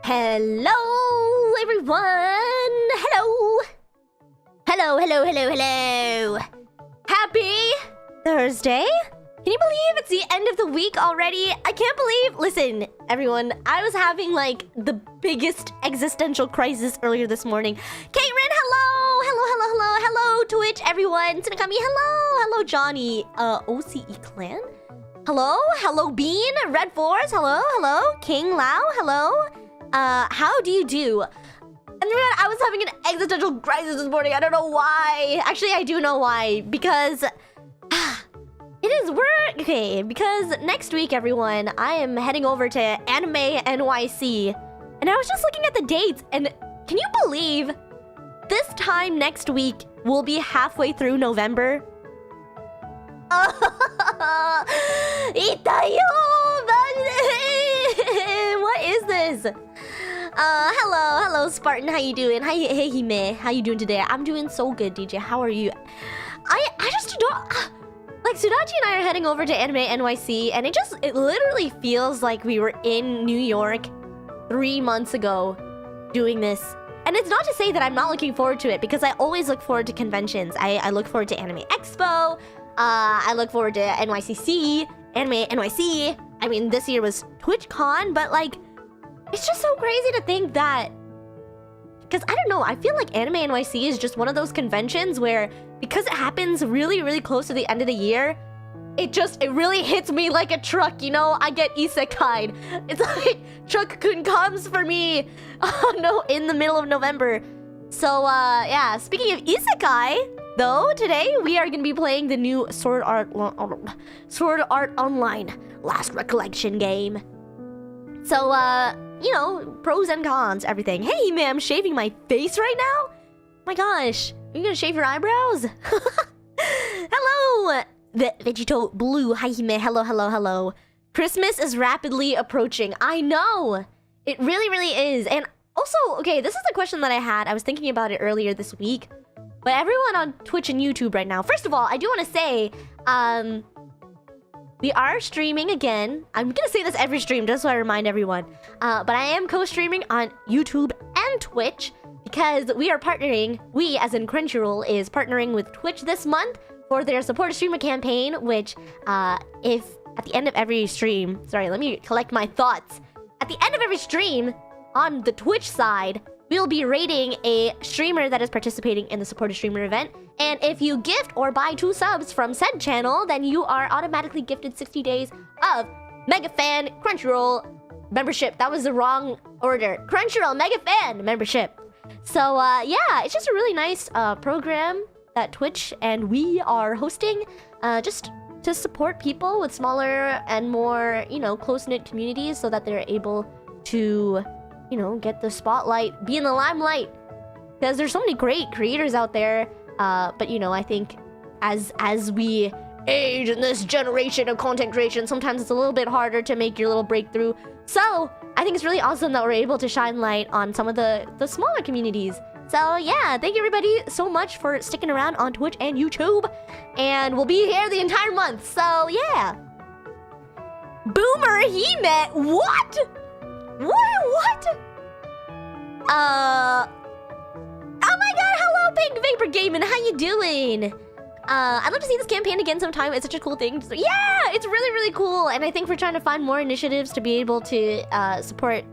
Hello, everyone! Hello! Hello! Happy Thursday! Can you believe it's the end of the week already? I can't believe... Listen, everyone, I was having, like, the biggest existential crisis earlier this morning. Caitlin, hello, Twitch, everyone. Tsunakami, hello, Johnny. OCE Clan? Hello, Bean, Red Force, hello, King Lao, hello. How do you do? And then I was having an existential crisis this morning. I don't know why. Actually, I do know why. Because... because next week, everyone, I am heading over to Anime NYC. And I was just looking at the dates, and can you believe this time next week we'll be halfway through November? What is this? Hello, Spartan. How you doing? Hey, Hime. How you doing today? I'm doing so good, DJ. How are you? I just don't... Like, Sudachi and I are heading over to Anime NYC, and it literally feels like we were in New York 3 months ago doing this. And it's not to say that I'm not looking forward to it, because I always look forward to conventions. I look forward to Anime Expo. I look forward to NYCC, Anime NYC. I mean, this year was TwitchCon, but like, it's just so crazy to think that... Because I don't know, I feel like Anime NYC is just one of those conventions where, because it happens really close to the end of the year, it really hits me like a truck, you know? I get isekai'd. It's like, Truck-kun comes for me, oh no, in the middle of November. So, yeah, speaking of isekai, though, today we are going to be playing the new Sword Art Online Last Recollection game. So, you know, pros and cons, everything. Hey, man, I'm shaving my face right now? My gosh, are you gonna shave your eyebrows? Hello, Vegito Blue. Hi, Hime. Hello. Christmas is rapidly approaching. I know. It really is. And also, okay, this is the question that I had. I was thinking about it earlier this week. But everyone on Twitch and YouTube right now, first of all, I do want to say, we are streaming again. I'm gonna say this every stream just so I remind everyone. But I am co-streaming on YouTube and Twitch because we are partnering, we as in Crunchyroll is partnering with Twitch this month for their Support a Streamer campaign, which if at the end of every stream, sorry, let me collect my thoughts. At the end of every stream on the Twitch side, we'll be rating a streamer that is participating in the Support a Streamer event. And if you gift or buy 2 subs from said channel, then you are automatically gifted 60 days of Mega Fan Crunchyroll membership. That was the wrong order. Crunchyroll Mega Fan membership. So, yeah, it's just a really nice program that Twitch and we are hosting just to support people with smaller and more, you know, close-knit communities so that they're able to, you know, get the spotlight, be in the limelight. Because there's so many great creators out there. But, you know, I think as we age in this generation of content creation, sometimes it's a little bit harder to make your little breakthrough. So, I think it's really awesome that we're able to shine light on some of the smaller communities. So, yeah, thank you everybody so much for sticking around on Twitch and YouTube. And we'll be here the entire month, so yeah. Boomer Hime, what? What? Oh my god, hello Pink Vapor Gaming, how you doing? I'd love to see this campaign again sometime. It's such a cool thing. So, yeah, it's really cool. And I think we're trying to find more initiatives to be able to support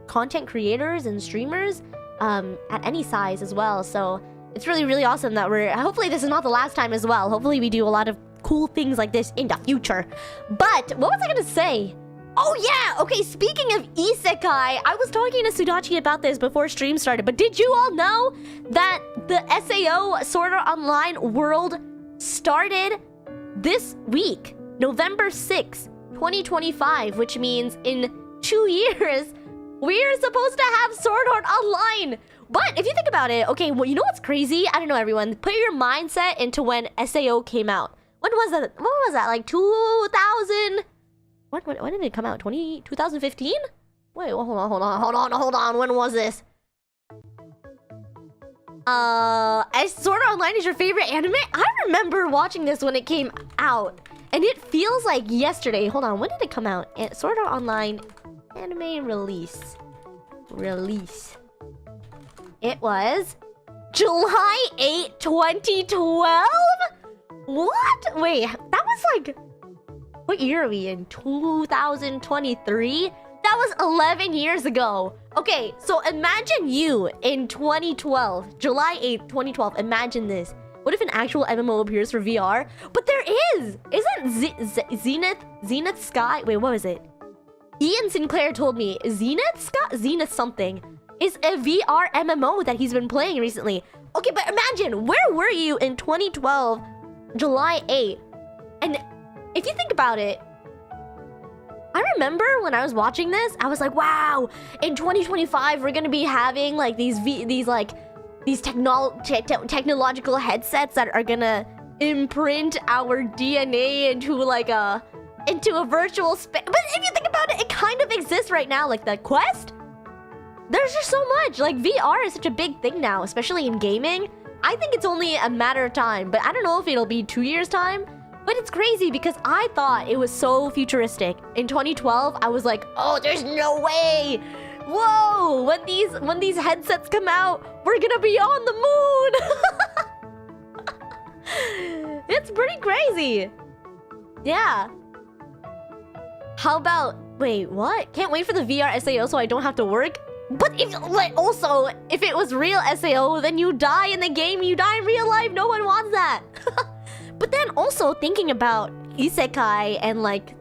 content creators and streamers at any size as well. So it's really awesome that hopefully this is not the last time as well. Hopefully we do a lot of cool things like this in the future. But what was I gonna say? Oh yeah, okay, speaking of isekai, I was talking to Sudachi about this before stream started, but did you all know that the SAO Sword Art Online World started this week, November 6th, 2025, which means in 2 years, we're supposed to have Sword Art Online. But if you think about it, okay, well, you know what's crazy? I don't know, everyone. Put your mindset into when SAO came out. When was that? What was that? Like 2000... When did it come out? 2015? Wait, well, hold on. When was this? Sword Art Online is your favorite anime? I remember watching this when it came out. And it feels like yesterday. Hold on, when did it come out? Sword Art Online anime release. release. It was July 8, 2012? What? Wait, that was like... What year are we in? 2023? That was 11 years ago. Okay, so imagine you in 2012. July 8, 2012. Imagine this. What if an actual MMO appears for VR? But there is! Isn't Zenith Sky... Wait, what was it? Ian Sinclair told me Zenith Sky? Zenith something is a VR MMO that he's been playing recently. Okay, but imagine, where were you in 2012, July 8? And if you think about it, I remember when I was watching this, I was like, wow, in 2025, we're gonna be having like these technological headsets that are gonna imprint our DNA into a virtual space. But if you think about it, it kind of exists right now, like the Quest. There's just so much. Like VR is such a big thing now, especially in gaming. I think it's only a matter of time, but I don't know if it'll be 2 years' time. But it's crazy because I thought it was so futuristic. In 2012, I was like, oh, there's no way. Whoa, when these headsets come out, we're gonna be on the moon. It's pretty crazy. Yeah. How about, wait, what? Can't wait for the VR SAO so I don't have to work? But if it was real SAO, then you die in the game, you die in real life. No one wants that. But then also thinking about isekai and like,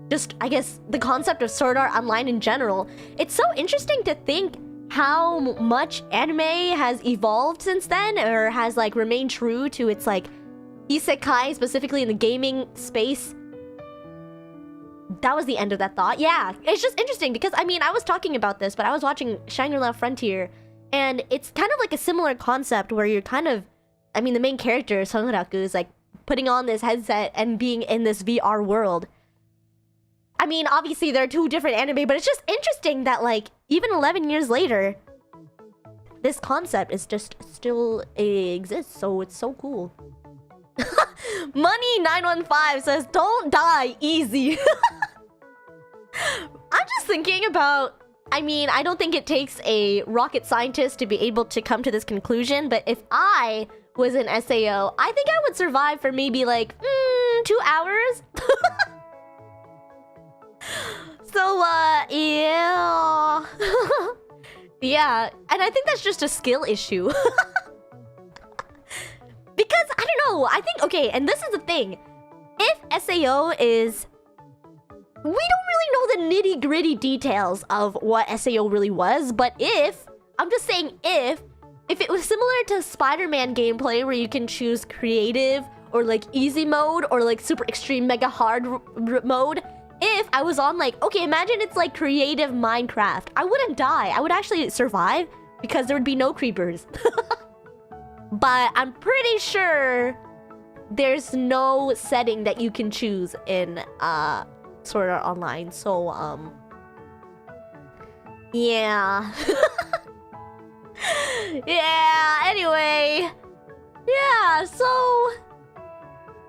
just, I guess, the concept of Sword Art Online in general, it's so interesting to think how much anime has evolved since then, or has like remained true to its like isekai, specifically in the gaming space. That was the end of that thought. Yeah, it's just interesting because, I mean, I was talking about this, but I was watching Shangri-La Frontier, and it's kind of like a similar concept where you're kind of, I mean, the main character, Sonraku, is like putting on this headset and being in this VR world. I mean, obviously, there are two different anime, but it's just interesting that, like, even 11 years later, this concept is just still exists, so it's so cool. Money915 says, don't die easy. I'm just thinking about, I mean, I don't think it takes a rocket scientist to be able to come to this conclusion, but if I was an SAO, I think I would survive for maybe like 2 hours. So yeah. Yeah, and I think that's just a skill issue. Because, I don't know, I think, okay, and this is the thing. If SAO is... We don't really know the nitty-gritty details of what SAO really was, but if... I'm just saying if it was similar to Spider-Man gameplay where you can choose creative, or like easy mode, or like super extreme mega hard mode, if I was on like... Okay, imagine it's like creative Minecraft. I wouldn't die. I would actually survive because there would be no creepers. But I'm pretty sure there's no setting that you can choose in Sword Art Online. So yeah. Yeah, anyway. Yeah, so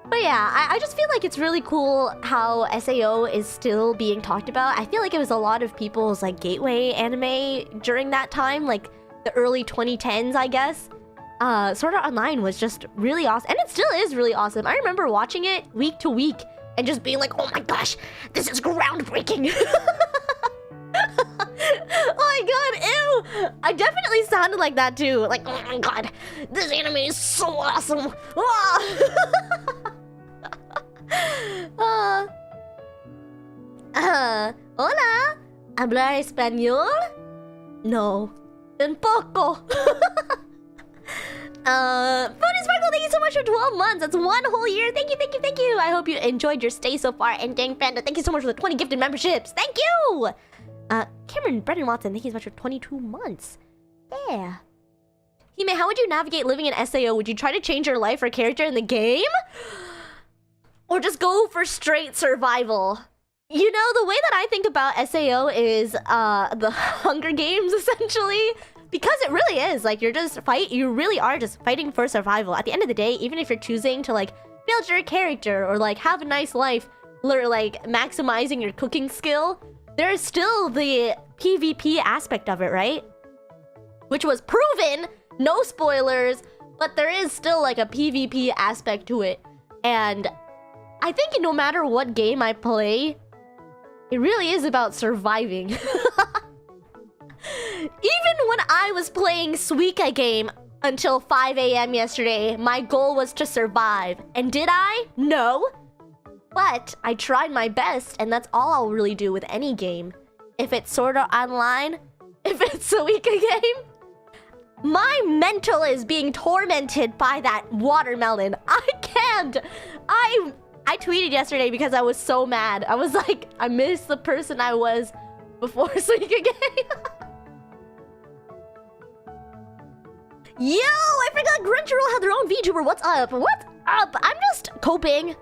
but yeah, I just feel like it's really cool how SAO is still being talked about. I feel like it was a lot of people's like gateway anime during that time, like the early 2010s, I guess. Sword Art Online was just really awesome, and it still is really awesome. I remember watching it week to week and just being like, oh my gosh, this is groundbreaking. Oh my god, ew! I definitely sounded like that too. Like, oh my god, this anime is so awesome. Hola, ¿hablar español? No, tampoco. Bonus Sparkle, thank you so much for 12 months. That's 1 whole year. Thank you, thank you, thank you. I hope you enjoyed your stay so far. And Dang Panda, thank you so much for the 20 gifted memberships. Thank you! Cameron Brennan Watson, thank you so much for 22 months. Yeah. Hime, how would you navigate living in SAO? Would you try to change your life or character in the game? Or just go for straight survival? You know, the way that I think about SAO is, the Hunger Games, essentially. Because it really is, like, you really are just fighting for survival. At the end of the day, even if you're choosing to, like, build your character or, like, have a nice life, or, like, maximizing your cooking skill, there's still the PvP aspect of it, right? Which was proven, no spoilers, but there is still like a PvP aspect to it. And I think no matter what game I play, it really is about surviving. Even when I was playing Suika game until 5 a.m. yesterday, my goal was to survive. And did I? No. But I tried my best, and that's all I'll really do with any game. If it's Sword Art Online, if it's Suika game, my mental is being tormented by that watermelon. I can't. I tweeted yesterday because I was so mad. I was like, I miss the person I was before Suika game. Yo, I forgot Crunchyroll had their own VTuber. What's up? What's up? I'm just coping.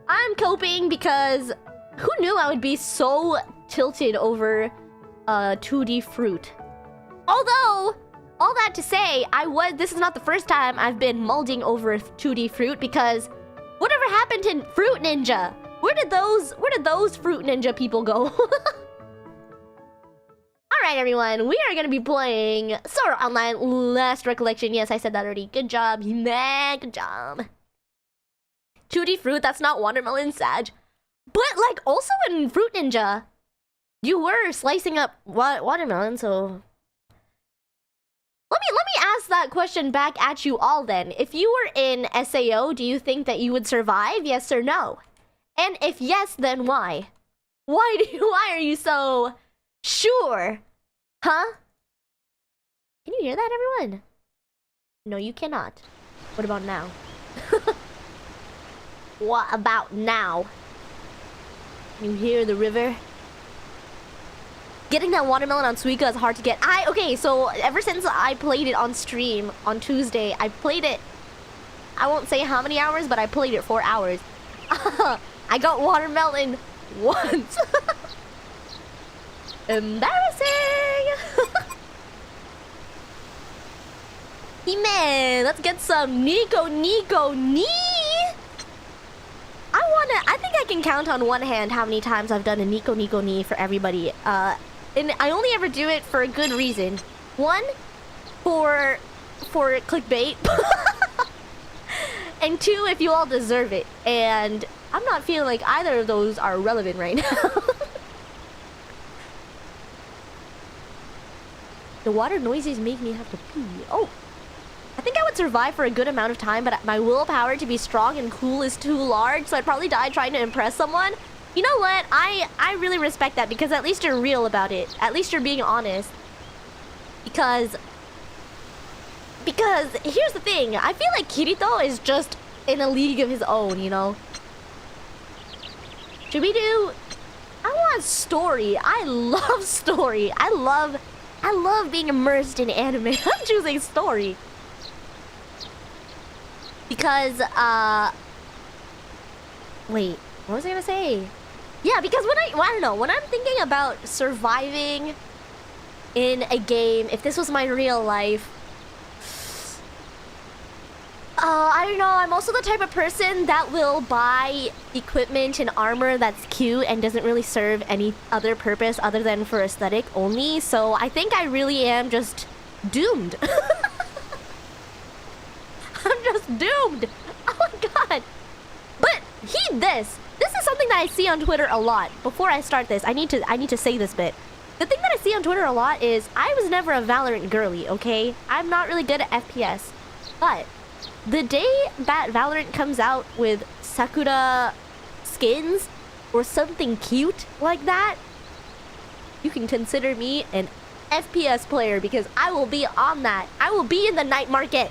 I'm coping because who knew I would be so tilted over 2D fruit? Although, all that to say, this is not the first time I've been mulding over 2D fruit because whatever happened to Fruit Ninja? Where did those Fruit Ninja people go? Alright everyone, we are gonna be playing Sword Art Online Last Recollection. Yes, I said that already. Good job, man, good job. 2D fruit, that's not watermelon, Sag. But like, also in Fruit Ninja, you were slicing up watermelon, so... Let me ask that question back at you all then. If you were in SAO, do you think that you would survive, yes or no? And if yes, then why? Why are you so sure? Huh? Can you hear that, everyone? No, you cannot. What about now? What about now? Can you hear the river? Getting that watermelon on Suika is hard to get. Okay, so ever since I played it on stream on Tuesday, I played it, I won't say how many hours, but I played it 4 hours. I got watermelon once. Embarrassing! Hime, let's get some Nico Nee! I think I can count on one hand how many times I've done a Nico Nee for everybody. And I only ever do it for a good reason. One, for clickbait. And two, if you all deserve it. And I'm not feeling like either of those are relevant right now. The water noises make me have to pee. Oh, I think I would survive for a good amount of time, but my willpower to be strong and cool is too large, so I'd probably die trying to impress someone. You know what? I really respect that because at least you're real about it. At least you're being honest. Because here's the thing. I feel like Kirito is just in a league of his own, you know? Should we do... I want story. I love story. I love being immersed in anime. I'm choosing story. Because, wait, what was I gonna say? Yeah, because I don't know, when I'm thinking about surviving in a game, if this was my real life, I don't know, I'm also the type of person that will buy equipment and armor that's cute and doesn't really serve any other purpose other than for aesthetic only, so I think I really am just doomed. I'm just doomed! Oh my god! But heed this! This is something that I see on Twitter a lot. Before I start this, I need to say this bit. The thing that I see on Twitter a lot is I was never a Valorant girly, okay? I'm not really good at FPS. But the day that Valorant comes out with Sakura skins or something cute like that, you can consider me an FPS player because I will be on that. I will be in the night market.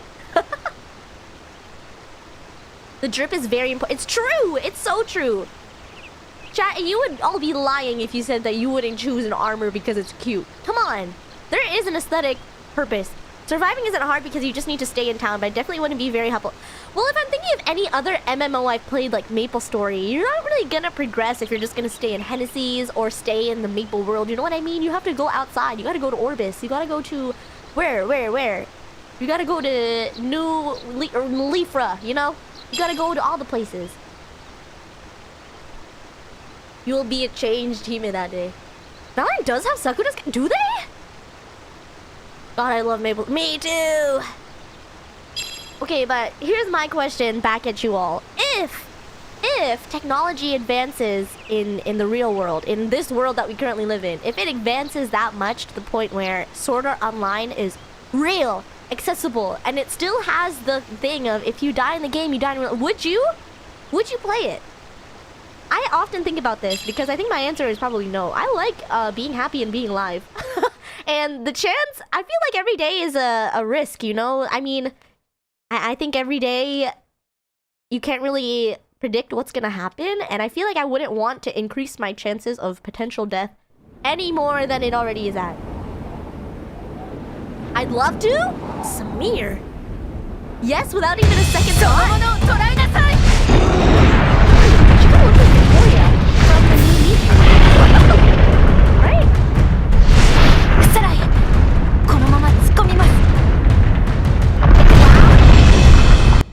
The drip is very important. It's true! It's so true! Chat, you would all be lying if you said that you wouldn't choose an armor because it's cute. Come on! There is an aesthetic purpose. Surviving isn't hard because you just need to stay in town, but it definitely wouldn't be very helpful. Well, if I'm thinking of any other MMO I've played, like MapleStory, you're not really gonna progress if you're just gonna stay in Hennessy's or stay in the Maple world. You know what I mean? You have to go outside. You gotta go to Orbis. You gotta go to... Where? You gotta go to New Lifra, you know? You gotta go to all the places. You will be a changed Hime that day. Valorant does have Sakura's... Do they? God, I love Maple. Me too! Okay, but here's my question back at you all. If technology advances in the real world, in this world that we currently live in, if it advances that much to the point where Sword Art Online is real, accessible, and it still has the thing of if you die in the game, you die in real... Would you play it? I often think about this because I think my answer is probably no. I like being happy and being alive. And the chance, I feel like every day is a risk, you know? I mean, I think every day you can't really predict what's gonna happen, and I feel like I wouldn't want to increase my chances of potential death any more than it already is at. I'd love to? Samir. Yes, without even a second thought. She kinda looks like Victoria from the new Meet. Right?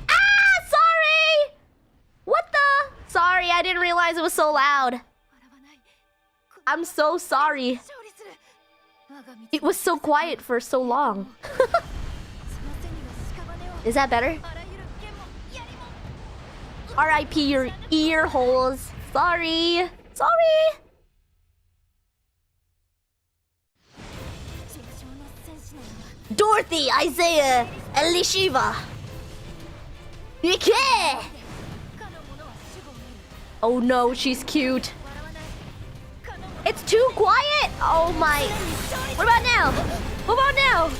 Ah, sorry! What the? Sorry, I didn't realize it was so loud. I'm so sorry. It was so quiet for so long. Is that better? R.I.P. your ear holes. Sorry. Sorry. Dorothy, Isaiah, Elishiva. Okay. Oh no, she's cute. It's too quiet. Oh my. What about now? What about now?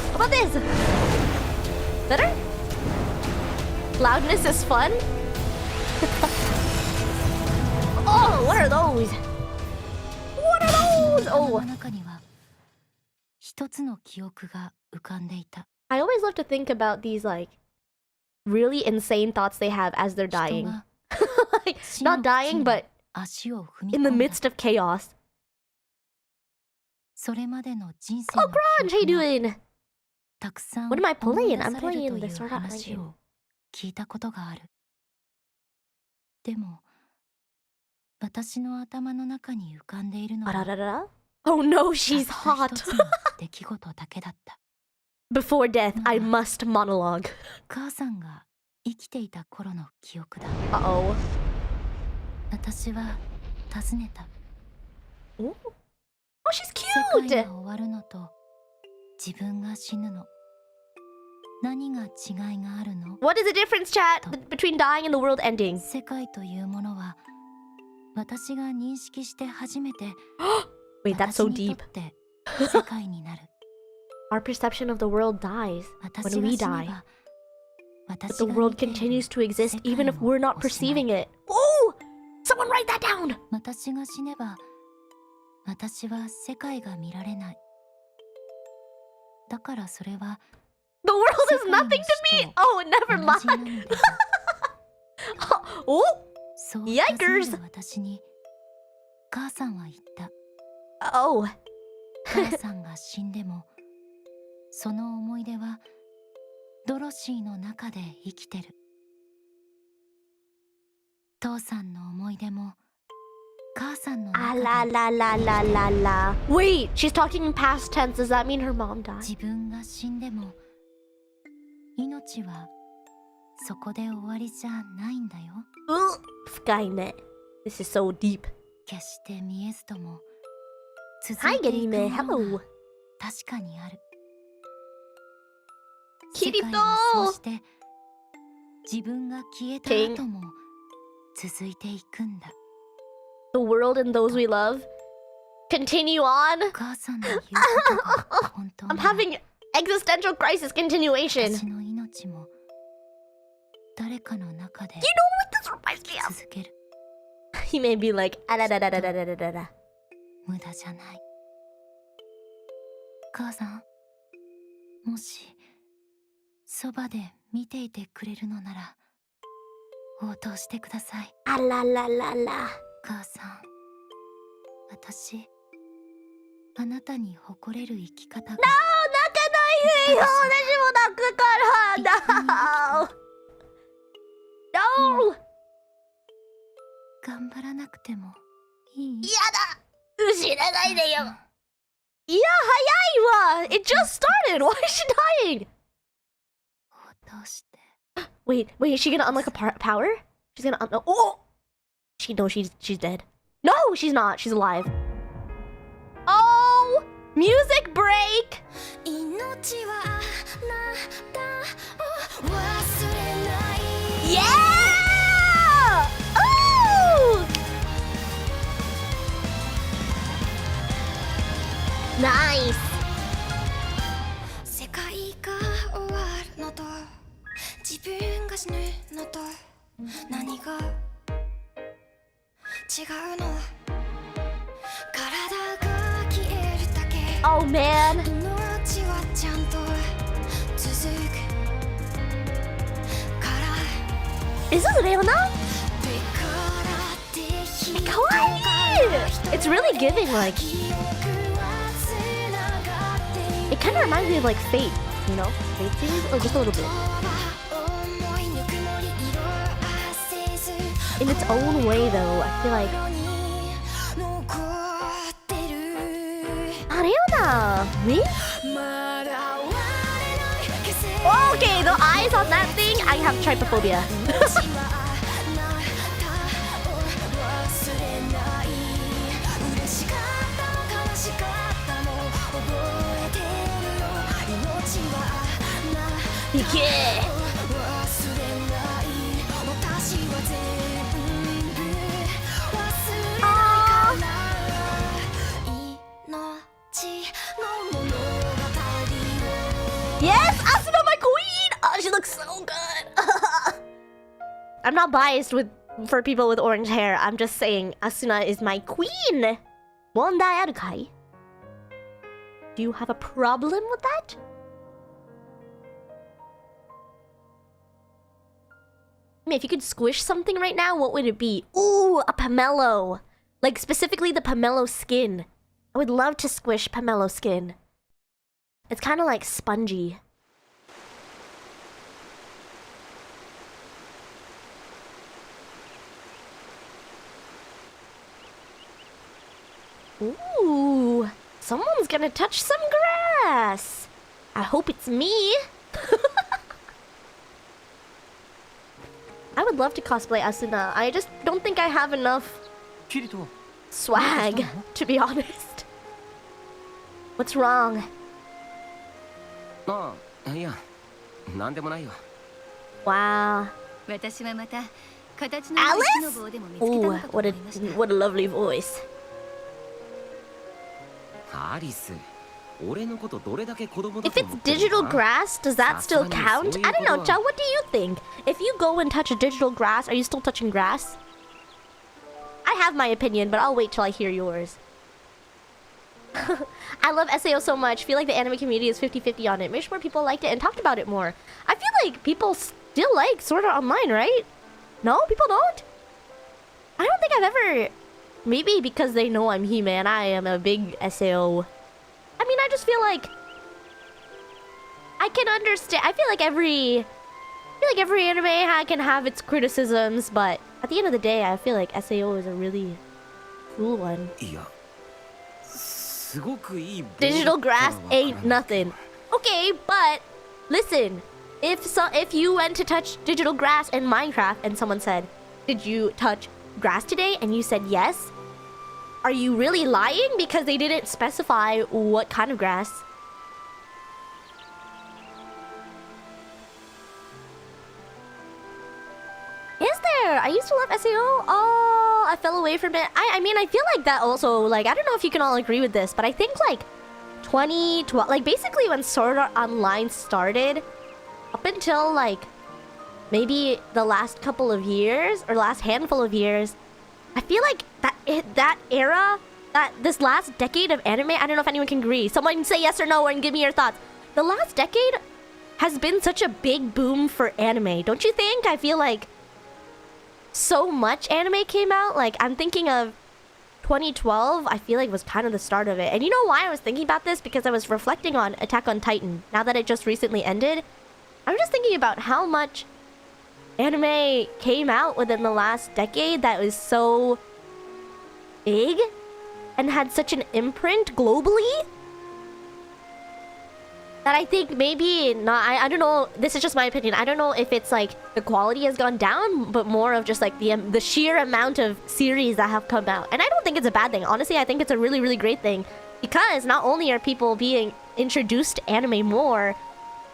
What about this? Better? Loudness is fun? Oh, what are those? What are those? Oh. I always love to think about these, like, really insane thoughts they have as they're dying. Like, not dying, but in the midst of chaos. Oh, Crunch, how you doing? What am I playing? I'm playing the Sword Art Online. Oh no, she's hot. Before death, I must monologue. Uh-oh. Ooh. Oh, she's cute! What is the difference, chat, between dying and the world ending? Wait, that's so deep. Our perception of the world dies when we die. But the world continues to exist even if we're not perceiving it. Oh! Someone write that down! The world is nothing to me! Oh, never mind! Oh! Yikers! Oh. Ah, la la la la la la. Wait, she's talking in past tense. Does that mean her mom died? Ugh, Skynet. This is so deep. Hi, Genime. Hello. Kirito! Ting. The world and those we love continue on. I'm having existential crisis continuation. You know what this reminds me of? He may be like, ah, da, da, da, da, da, da, da, da. Ah, la la la la. No, 泣かないでよ。私も泣くから。No! No! 頑張らなくてもいい。やだ、後らないでよ。いや、早いわ。It just started. Why is she dying? 落として。 Wait, is she gonna unlock a power? She's gonna oh! She knows she's dead. No, she's not. She's alive. Oh! Music break! Yeah! Oh! Nice! 世界が終わるのと自分が死ぬのと何が違うの。体が消えるだけ。 Oh man! 命はちゃんと続くから。 Is this Leona? kawaii! It's really giving like... It kind of reminds me of like Fate, you know? Fate series? Or just a little bit. In its own way though, I feel like... Leona! Me? Okay, the eyes on that thing, I have trypophobia. Yeah. Yes, Asuna, my queen! Oh, she looks so good. I'm not biased for people with orange hair. I'm just saying Asuna is my queen. 問題あるかい? Do you have a problem with that? I mean, if you could squish something right now, what would it be? Ooh, a pomelo. Like, specifically the pomelo skin. I would love to squish pomelo skin. It's kind of like spongy. Ooh, someone's gonna touch some grass. I hope it's me. I would love to cosplay Asuna. I just don't think I have enough swag, to be honest. What's wrong? Wow. Alice? Ooh, what a lovely voice. If it's digital grass, does that still count? I don't know, Cha, what do you think? If you go and touch a digital grass, are you still touching grass? I have my opinion, but I'll wait till I hear yours. I love SAO so much. Feel like the anime community is 50-50 on it. Wish more people liked it and talked about it more. I feel like people still like Sword Art Online, right? No? People don't? I don't think I've ever... Maybe because they know I'm Hime and I am a big SAO. I mean, I just feel like... I can understand... I feel like every anime can have its criticisms, but at the end of the day, I feel like SAO is a really cool one. Digital grass ain't nothing. Okay, but listen, if you went to touch digital grass in Minecraft and someone said, "Did you touch grass today?" and you said yes, are you really lying because they didn't specify what kind of grass? Is there? I used to love SAO. Oh, I fell away from it. I mean, I feel like that also, like, I don't know if you can all agree with this, but I think, like, 2012, like, basically when Sword Art Online started, up until, like, maybe the last couple of years, or last handful of years, I feel like that era, this last decade of anime, I don't know if anyone can agree. Someone say yes or no and give me your thoughts. The last decade has been such a big boom for anime, don't you think? I feel like so much anime came out. Like, I'm thinking of 2012, I feel like was kind of the start of it. And you know why I was thinking about this? Because I was reflecting on Attack on Titan, now that it just recently ended. I was just thinking about how much anime came out within the last decade that was so big and had such an imprint globally that I think maybe not. I don't know. This is just my opinion. I don't know if it's like the quality has gone down, but more of just like the sheer amount of series that have come out. And I don't think it's a bad thing. Honestly, I think it's a really, really great thing because not only are people being introduced to anime more,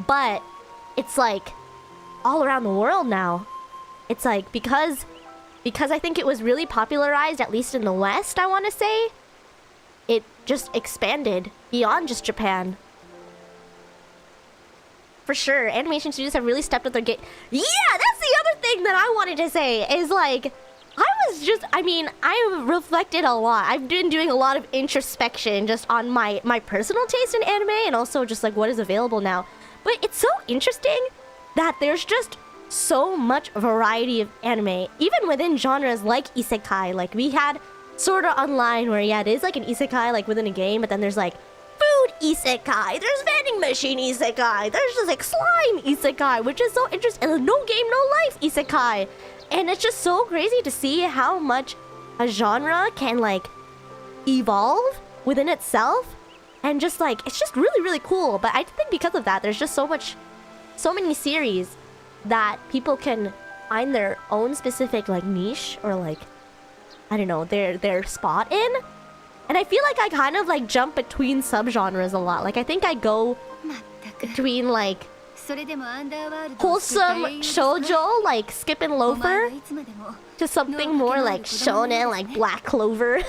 but it's like all around the world now. It's like because I think it was really popularized, at least in the West, I want to say, it just expanded beyond just Japan. For sure, animation studios have really stepped up their game. Yeah, that's the other thing that I wanted to say is like, I reflected a lot. I've been doing a lot of introspection just on my personal taste in anime and also just like what is available now. But it's so interesting that there's just so much variety of anime, even within genres like isekai. Like we had Sword Art Online where yeah, it is like an isekai like within a game, but then there's like food isekai, there's vending machine isekai, there's just like slime isekai, which is so interesting, and no game, no life isekai. And it's just so crazy to see how much a genre can like evolve within itself, and just like it's just really, really cool. But I think because of that, there's just so many series that people can find their own specific like niche or like, I don't know, their spot in. And I feel like I kind of like jump between subgenres a lot. Like I think I go between like wholesome shoujo, like Skip and Loafer, to something more like shonen, like Black Clover.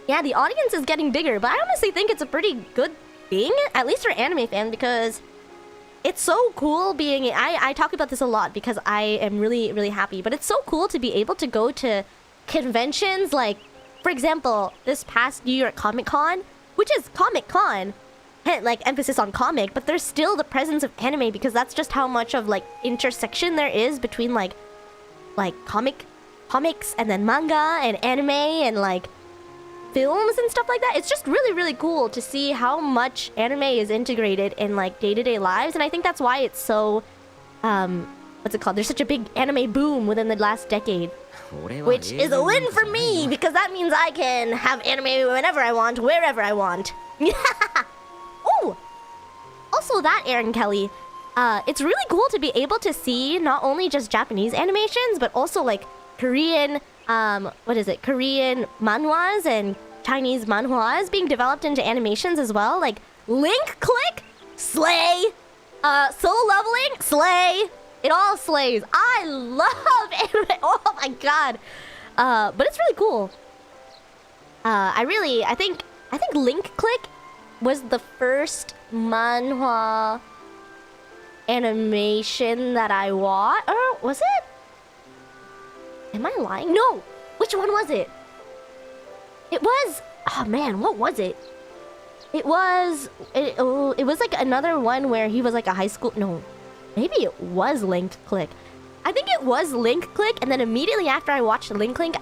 Yeah, the audience is getting bigger, but I honestly think it's a pretty good thing, at least for anime fans, because it's so cool being... I talk about this a lot because I am really, really happy, but it's so cool to be able to go to conventions like, for example, this past New York Comic Con, which is Comic Con, like emphasis on comic, but there's still the presence of anime because that's just how much of like intersection there is between like comics and then manga and anime and like films and stuff like that. It's just really, really cool to see how much anime is integrated in like day-to-day lives, and I think that's why it's so what's it called? There's such a big anime boom within the last decade, which is a win for me because that means I can have anime whenever I want, wherever I want. Oh, also that, Aaron Kelly, it's really cool to be able to see not only just Japanese animations but also like Korean Korean manhwas and Chinese manhwas being developed into animations as well. Like Link Click, slay. Soul Leveling, slay. It all slays. I love anime. Oh my god. But it's really cool. I think Link Click was the first manhwa animation that I watched. Or was it? Am I lying? No! Which one was it? It was... Oh man, what was it? It was like another one where he was like a high school... No. Maybe it was Link Click. I think it was Link Click, and then immediately after I watched Link Click,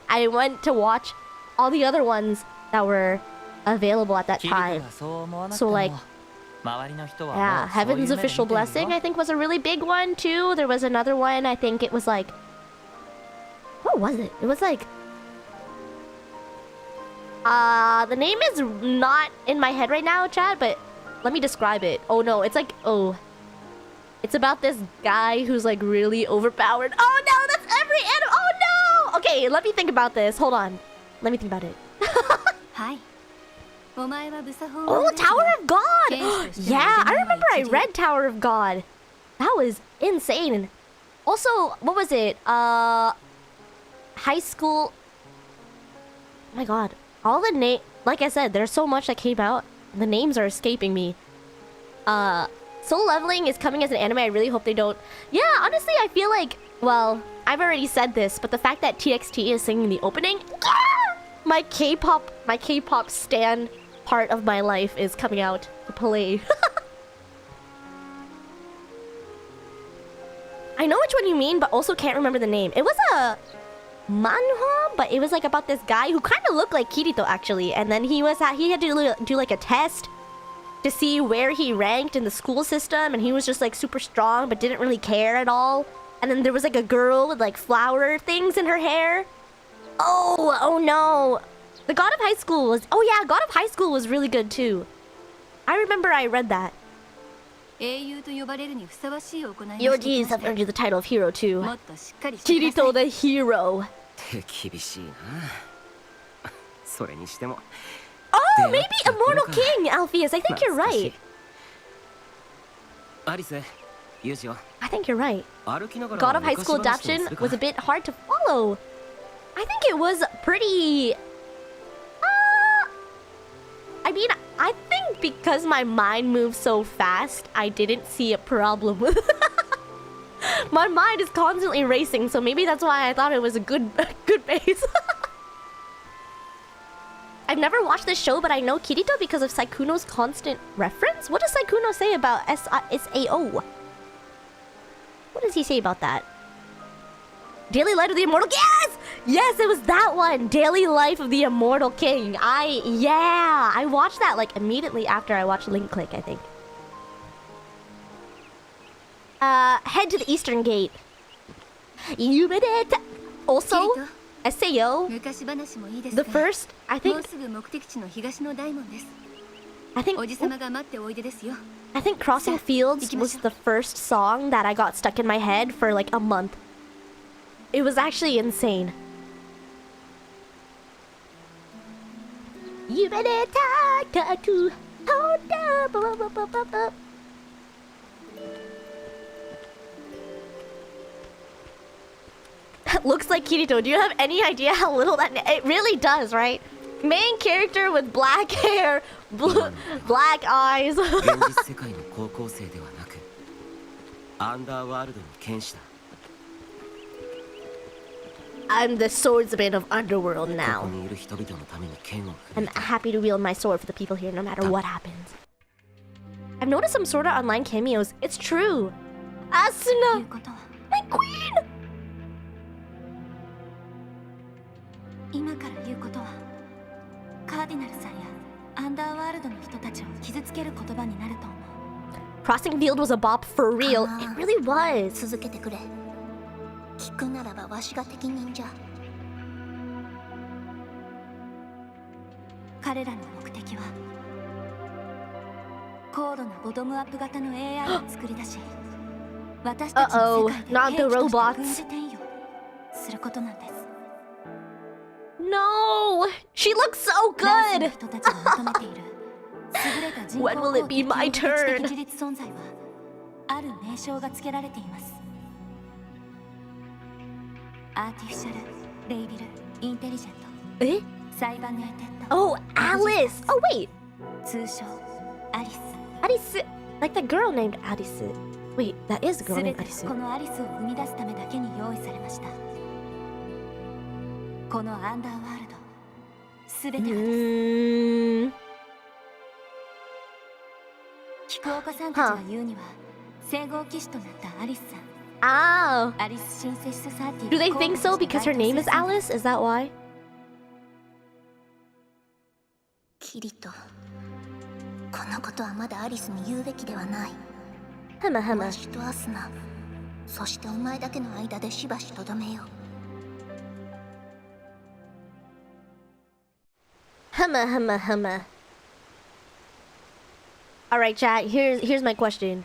I went to watch all the other ones that were available at that time. So like... Yeah, Heaven's Official Blessing I think was a really big one too. There was another one, I think it was like... What was it? It was like... the name is not in my head right now, chat, but let me describe it. Oh no, it's like... Oh. It's about this guy who's like really overpowered. Oh no, that's every anime! Oh no! Okay, let me think about this. Hold on. Let me think about it. Hi. Oh, Tower of God! Yeah, I remember I read Tower of God. That was insane. Also, what was it? High school... Oh my god. All the name... Like I said, there's so much that came out. The names are escaping me. Soul Leveling is coming as an anime. I really hope they don't... Yeah, honestly, I feel like... Well, I've already said this, but the fact that TXT is singing the opening... My K-pop stan part of my life is coming out to play. I know which one you mean, but also can't remember the name. It was a manhwa, but it was like about this guy who kind of looked like Kirito actually, and then he had to do like a test to see where he ranked in the school system, and he was just like super strong but didn't really care at all. And then there was like a girl with like flower things in her hair. Oh no. The God of High School was... Oh yeah, God of High School was really good too. I remember I read that. Your deeds have earned you the title of hero too. Kirito the hero. Oh, maybe Immortal King, Alpheus. I think you're right. I think you're right. God of High School adaptation was a bit hard to follow. I think it was pretty... I mean, I think because my mind moves so fast, I didn't see a problem with it. My mind is constantly racing, so maybe that's why I thought it was a good base. I've never watched this show, but I know Kirito because of Saikuno's constant reference. What does Saikuno say about SAO? What does he say about that? Daily Life of the Immortal... Yes! Yes, it was that one! Daily Life of the Immortal King. I watched that like immediately after I watched Link Click, I think. Head to the Eastern Gate. Also, SAO. The first, I think Crossing Fields was the first song that I got stuck in my head for like a month. It was actually insane. Looks like Kirito. Do you have any idea how little that... It really does, right? Main character with black hair, black eyes. I'm the swordsman of Underworld now. I'm happy to wield my sword for the people here no matter what happens. I've noticed some Sword Art Online cameos. It's true. Asuna! My queen! Crossing Field was a bop for real. It really was. Uh-oh, not the robots. No! She looks so good! When will it be my turn? Eh? Oh, Alice! Oh, wait! Alice! Like the girl named Alice. Wait, that is a girl named Alice. Oh. Do they think so because her name is Alice? Is that why? Hema hema. Hema. Alright, chat, here's my question.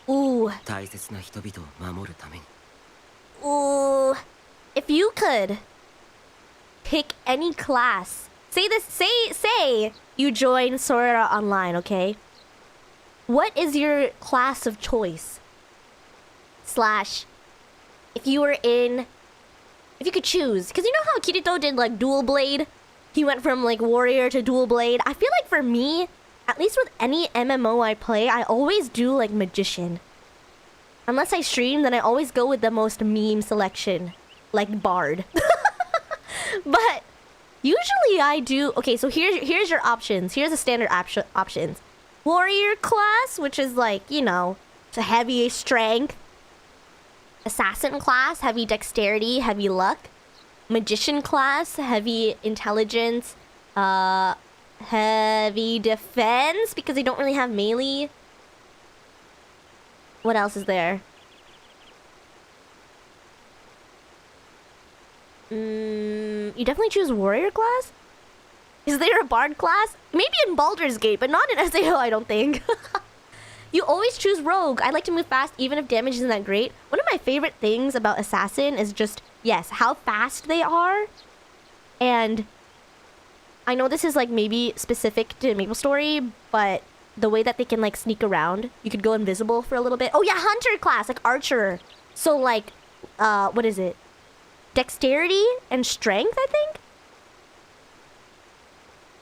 Ooh. Ooh. If you could pick any class, say you join Sword Art Online, okay? What is your class of choice? Slash, if you could choose, because you know how Kirito did like dual blade? He went from like warrior to dual blade. I feel like for me, at least with any MMO I play, I always do like magician. Unless I stream, then I always go with the most meme selection, like bard. But usually I do. Okay, so here's your options. Here's the standard options. Warrior class, which is like, you know, it's a heavy strength. Assassin class, heavy dexterity, heavy luck. magician class, heavy intelligence, heavy defense because they don't really have melee. What else is there? You definitely choose warrior class? Is there a bard class? Maybe in Baldur's Gate, but not in SAO, I don't think. You always choose rogue. I like to move fast even if damage isn't that great. One of my favorite things about assassin is just, yes, how fast they are. And I know this is like maybe specific to MapleStory, but the way that they can like sneak around, you could go invisible for a little bit. Oh yeah, hunter class, like archer. So like, what is it? Dexterity and strength, I think?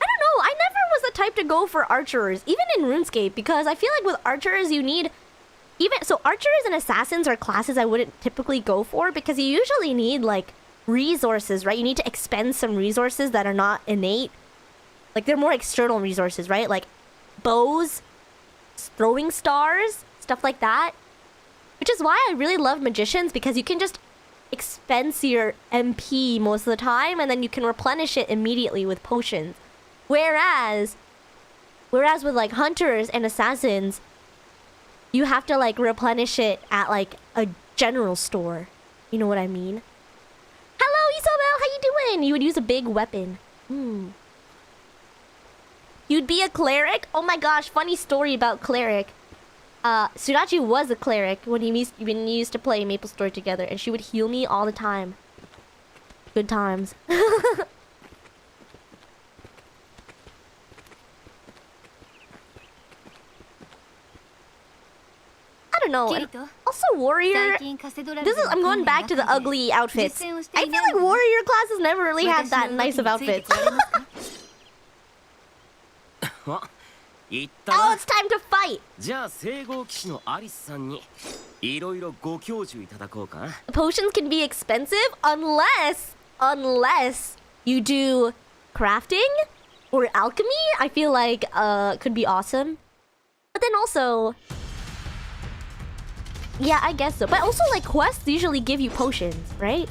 I don't know, I never was the type to go for archers, even in RuneScape, because I feel like with archers you need... So archers and assassins are classes I wouldn't typically go for, because you usually need like resources, right? You need to expend some resources that are not innate. Like they're more external resources, right? Like bows, throwing stars, stuff like that. Which is why I really love magicians, because you can just expense your MP most of the time and then you can replenish it immediately with potions. Whereas with like hunters and assassins, you have to like replenish it at like a general store. You know what I mean? Hello, Isobel, how you doing? You would use a big weapon. You'd be a cleric? Oh my gosh, funny story about cleric. Sudachi was a cleric when we used to play MapleStory together, and she would heal me all the time. Good times. I don't know. And also warrior. I'm going back to the ugly outfits. I feel like warrior classes never really had that nice of outfits. Oh, it's time to fight. Potions can be expensive unless you do crafting or alchemy. I feel like could be awesome. But then also, yeah, I guess so. But also like quests usually give you potions, right?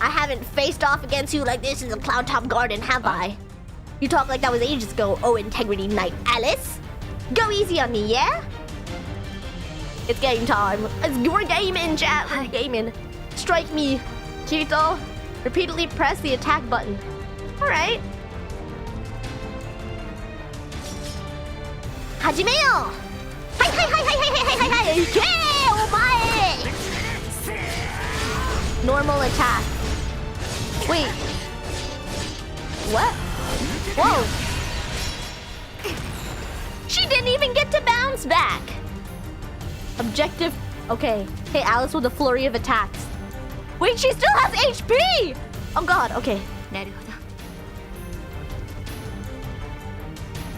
I haven't faced off against you like this in the Cloud Top Garden, have I? You talk like that was ages ago, oh Integrity Knight Alice. Go easy on me, yeah? It's game time. We're gaming, chat. We're gaming. Strike me, Kirito. Repeatedly press the attack button. Alright. Hajime-yo! Hi, hi, hi, hi, hi, hi, hi, hi, hi! Normal attack. Wait. What? Whoa! She didn't even get to bounce back! Objective... Okay. Hey, Alice with a flurry of attacks. Wait, she still has HP! Oh god, okay.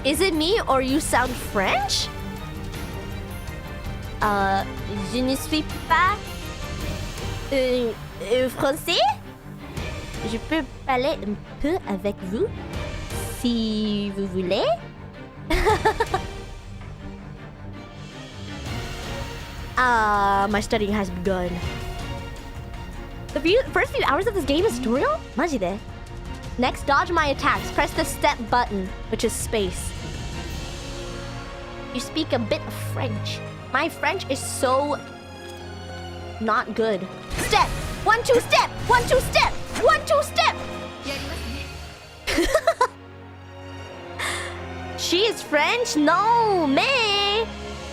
Is it me or you sound French? Je ne suis pas... français? Je peux parler un peu avec vous? Si vous voulez. My studying has begun. The first few hours of this game is tutorial? Majide. Next, dodge my attacks. Press the step button, which is space. You speak a bit of French. My French is so not good. Step! 1, 2, step! 1, 2, step! 1, 2, step! She is French? Non, mais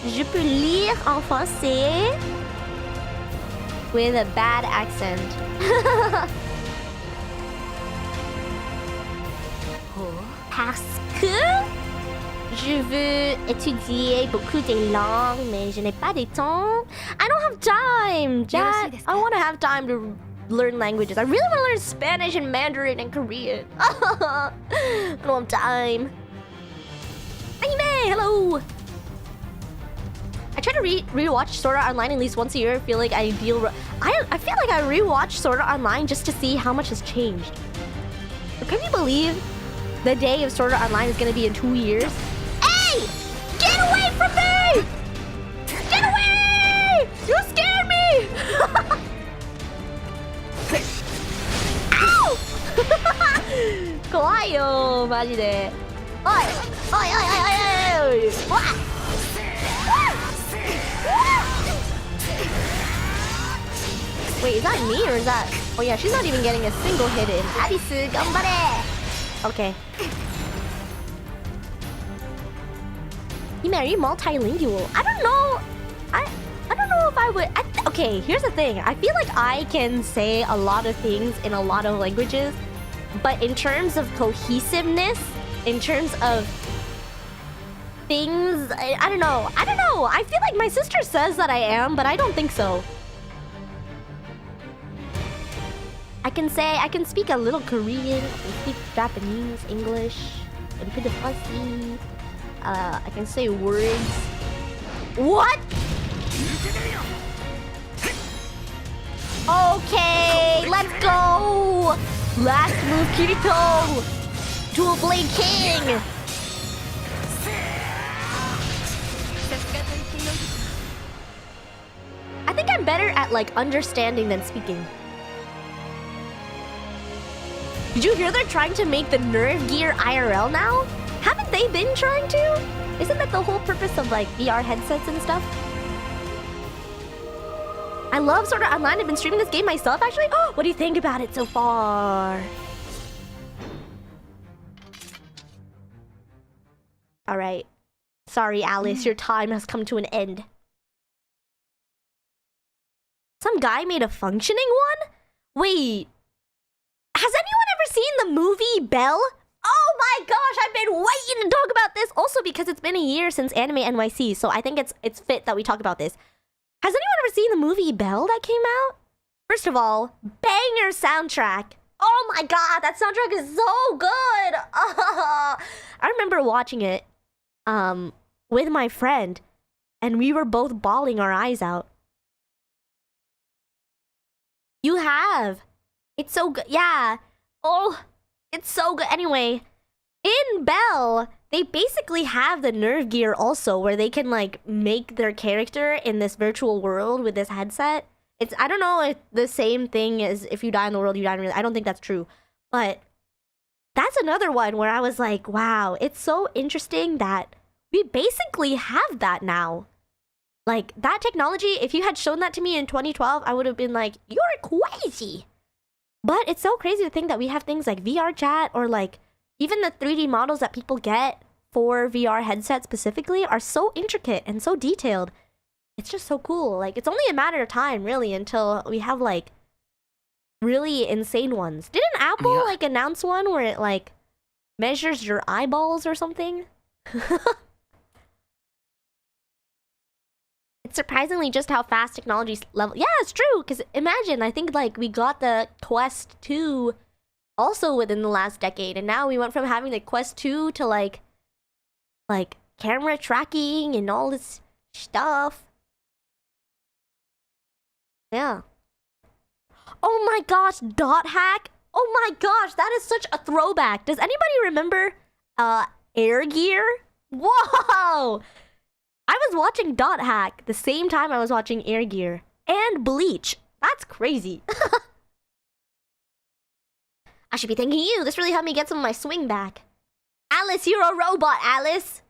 je peux lire en français with a bad accent. Parce que je veux étudier beaucoup de langues, mais je n'ai pas de temps. I don't have time, Dad. I want to have time to learn languages. I really want to learn Spanish and Mandarin and Korean. I don't have time. Anime, hello. I try to rewatch Sword Art Online at least once a year. I feel like I feel like I rewatch Sword Art Online just to see how much has changed. But can you believe the day of Sword Art Online is gonna be in 2 years? Hey! Get away from me! Get away! You scared me! マジで。おいおいおいおいおいおいおい。わっ。Wait, is that me or is that? Oh yeah, she's not even getting a single hit in. Abisu, ganbare. Okay. Hime, are you multilingual? I don't know. I don't know if I would. Okay, here's the thing. I feel like I can say a lot of things in a lot of languages, but in terms of cohesiveness, in terms of things, I don't know. I don't know. I feel like my sister says that I am, but I don't think so. I can speak a little Korean, I can speak Japanese, English, a bit of Aussie. I can say words. What? Okay, let's go! Last move, Kirito! Dual Blade King! I think I'm better at like understanding than speaking. Did you hear they're trying to make the Nerve Gear IRL now? Haven't they been trying to? Isn't that the whole purpose of like VR headsets and stuff? I love Sword Art Online. I've been streaming this game myself actually. Oh, what do you think about it so far? Alright. Sorry, Alice, your time has come to an end. Some guy made a functioning one? Wait. Has anyone ever seen the movie Belle? Oh my gosh, I've been waiting to talk about this. Also because it's been a year since Anime NYC, so I think it's fit that we talk about this. Has anyone ever seen the movie Belle that came out? First of all, banger soundtrack. Oh my god, that soundtrack is so good. I remember watching it with my friend, and we were both bawling our eyes out. You have. It's so good. Yeah. Oh, it's so good. Anyway, in Belle, they basically have the Nerve Gear also, where they can like make their character in this virtual world with this headset. It's, I don't know if the same thing as if you die in the world, you die in real. I don't think that's true. But that's another one where I was like, wow, it's so interesting that we basically have that now. Like, that technology, if you had shown that to me in 2012, I would have been like, you're crazy. But it's so crazy to think that we have things like VR chat or like even the 3D models that people get for VR headsets specifically are so intricate and so detailed. It's just so cool. Like, it's only a matter of time, really, until we have like really insane ones. Didn't Apple like announce one where it like measures your eyeballs or something? It's surprisingly just how fast technology's level. Yeah, it's true. Because imagine, I think like we got the Quest 2 also within the last decade, and now we went from having the Quest 2 to like camera tracking and all this stuff. Yeah. Oh my gosh, dot hack. Oh my gosh, that is such a throwback. Does anybody remember Air Gear? Whoa! I was watching Dot Hack the same time I was watching Air Gear. And Bleach. That's crazy. I should be thanking you. This really helped me get some of my swing back. Alice, you're a robot, Alice.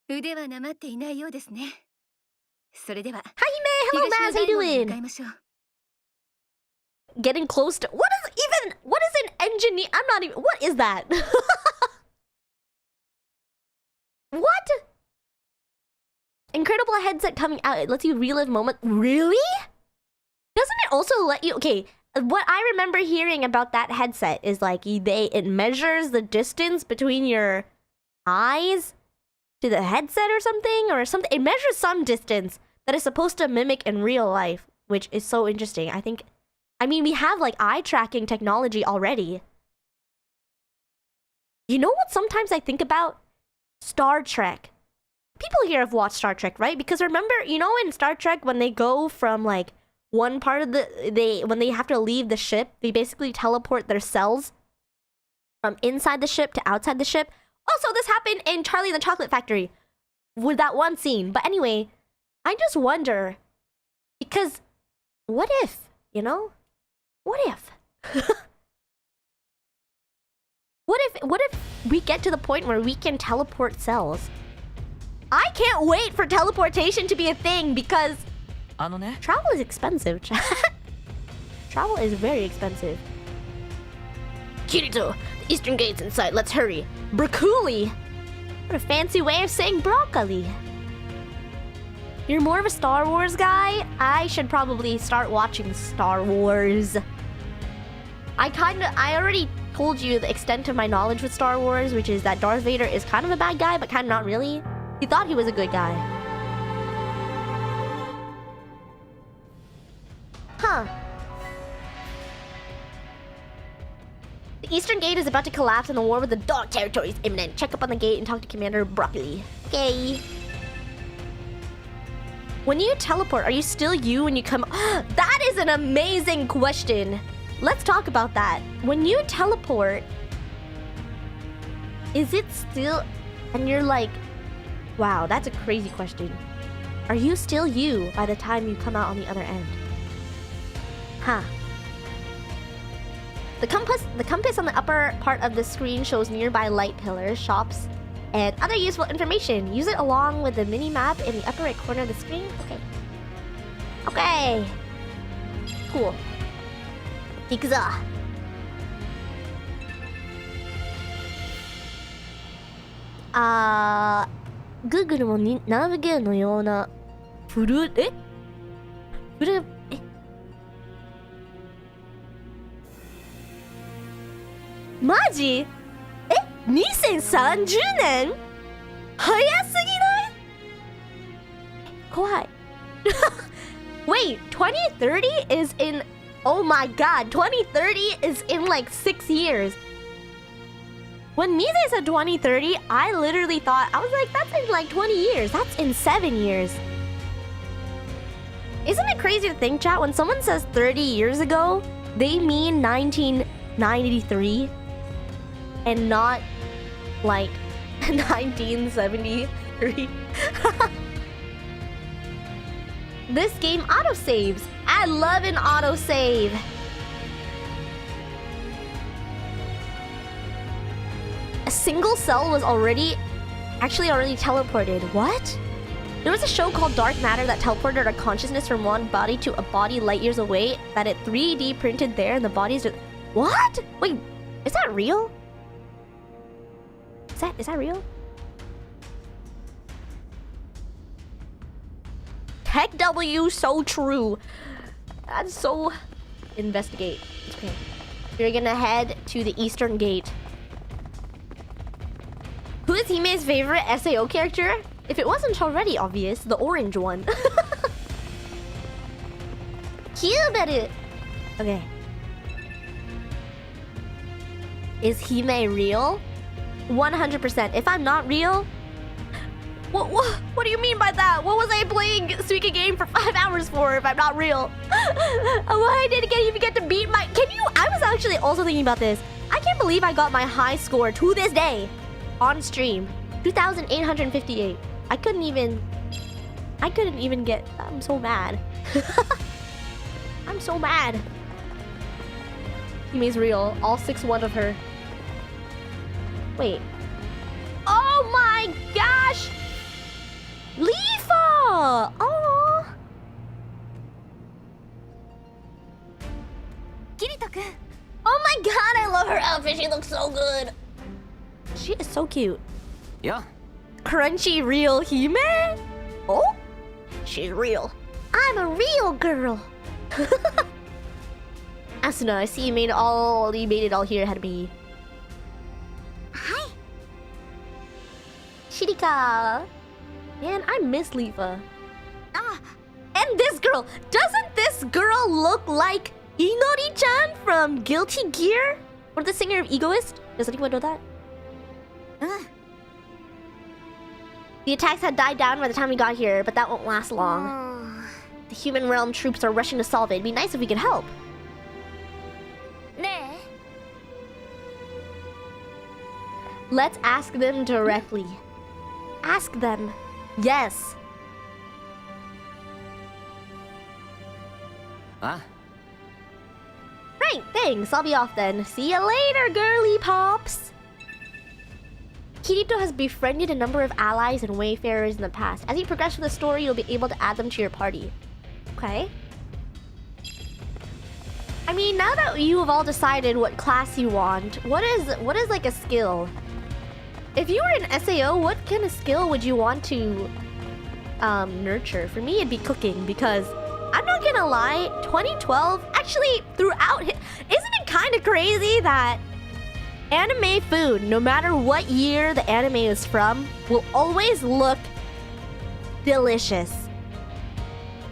Hi, Hime. Hello, Maz. How you doing? Getting close to... What is an engineer? I'm not even... What is that? What? Incredible headset coming out. It lets you relive moment. Really? Doesn't it also let you... Okay, what I remember hearing about that headset is like it measures the distance between your eyes to the headset or something. It measures some distance that is supposed to mimic in real life, which is so interesting. I mean, we have like eye tracking technology already. You know what sometimes I think about? Star Trek. People here have watched Star Trek, right? Because remember, you know in Star Trek when they go from like one part of when they have to leave the ship, they basically teleport their cells from inside the ship to outside the ship. Also, this happened in Charlie and the Chocolate Factory with that one scene. But anyway, I just wonder, because what if, you know? What if? What if we get to the point where we can teleport cells? I can't wait for teleportation to be a thing because travel is expensive. Travel is very expensive. Kirito, the Eastern Gate's in sight. Let's hurry. Broccoli. What a fancy way of saying broccoli. You're more of a Star Wars guy? I should probably start watching Star Wars. I already told you the extent of my knowledge with Star Wars, which is that Darth Vader is kind of a bad guy, but kind of not really. He thought he was a good guy. Huh. The Eastern Gate is about to collapse and the war with the Dark Territory is imminent. Check up on the gate and talk to Commander Broccoli. Okay. When you teleport, are you still you when you come? That is an amazing question. Let's talk about that. When you teleport, is it still... And you're like... Wow, that's a crazy question. Are you still you by the time you come out on the other end? Huh. The compass on the upper part of the screen shows nearby light pillars, shops, and other useful information. Use it along with the mini-map in the upper right corner of the screen. Okay. Okay. Cool. Ikuzo. Google もにナビゲーのようなマジ2030年早すぎない怖い Wait, 2030 is in... Oh my god, 2030 is in like 6 years. When Mise said 2030, I literally thought... I was like, that's in like 20 years. That's in 7 years. Isn't it crazy to think, chat? When someone says 30 years ago, they mean 1993 and not like 1973. This game autosaves. I love an autosave. A single cell was already teleported. What? There was a show called Dark Matter that teleported our consciousness from one body to a body light years away that it 3D printed there and the bodies just... What? Wait, is that real? Is that real? Tech W, so true. That's so... Investigate. Okay. We're gonna head to the Eastern Gate. Who is Hime's favorite SAO character? If it wasn't already obvious, the orange one. Cute. Okay. Is Hime real? 100%. If I'm not real... What do you mean by that? What was I playing Suika game for 5 hours for if I'm not real? Why did I even get to beat my... I was actually also thinking about this. I can't believe I got my high score to this day on stream. 2,858. I couldn't even get... I'm so mad. I'm so mad. Hime's real. All 6'1" of her. Wait. Oh my gosh! Leafa! Oh. Kirito-kun. Oh my god, I love her outfit. She looks so good. She is so cute. Yeah. Crunchy real Hime? Oh? She's real. I'm a real girl. Asuna, I see you made it all here ahead of me. Hi. Shirika. Man, I miss Leafa. Ah. And this girl. Doesn't this girl look like Inori-chan from Guilty Gear? Or the singer of Egoist? Does anyone know that? The attacks had died down by the time we got here, but that won't last long. The human realm troops are rushing to solve it. It'd be nice if we could help. Ne. Let's ask them directly. Ask them. Yes. Right, thanks. I'll be off then. See ya later, girly pops. Kirito has befriended a number of allies and wayfarers in the past. As you progress through the story, you'll be able to add them to your party. Okay. I mean, now that you have all decided what class you want, what is like a skill? If you were an SAO, what kind of skill would you want to nurture? For me, it'd be cooking, because I'm not gonna lie, 2012, actually throughout, isn't it kind of crazy that anime food, no matter what year the anime is from, will always look delicious.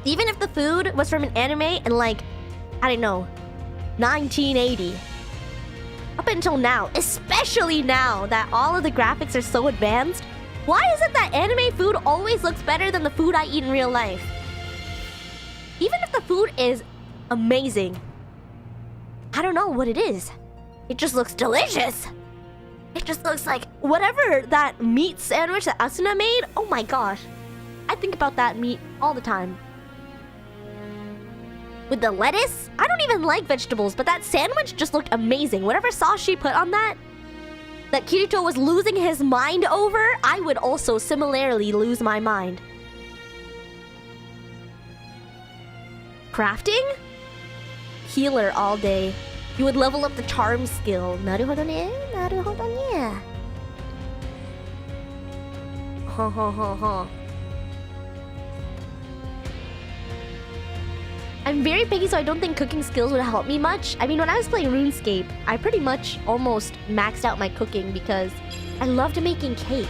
Even if the food was from an anime in like, I don't know, 1980. Up until now, especially now that all of the graphics are so advanced, why is it that anime food always looks better than the food I eat in real life? Even if the food is amazing, I don't know what it is. It just looks delicious. It just looks like whatever that meat sandwich that Asuna made. Oh my gosh. I think about that meat all the time. With the lettuce, I don't even like vegetables, but that sandwich just looked amazing. Whatever sauce she put on that Kirito was losing his mind over, I would also similarly lose my mind. Crafting? Healer all day. You would level up the charm skill. Naruhodo ne? Naruhodo ne. Ha ha ha ha. I'm very picky, so I don't think cooking skills would help me much. I mean, when I was playing RuneScape, I pretty much almost maxed out my cooking because I loved making cake.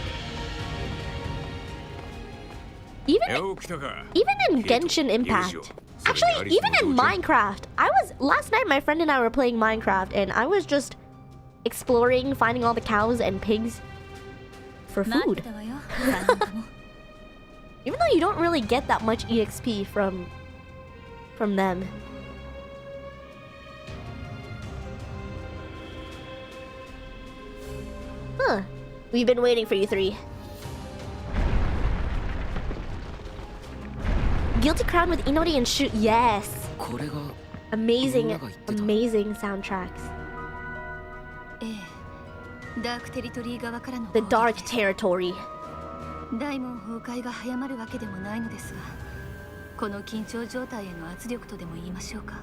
Even in Genshin Impact. Actually, even in Minecraft. Last night my friend and I were playing Minecraft and I was just exploring, finding all the cows and pigs for food. Even though you don't really get that much EXP from them. Huh. We've been waiting for you three. Guilty Crown with Inori and Shoot. Yes. Amazing, amazing soundtracks. The Dark Territory. 大門崩壊が早まるわけでもないのですが、この緊張状態への圧力とでも言いましょうか。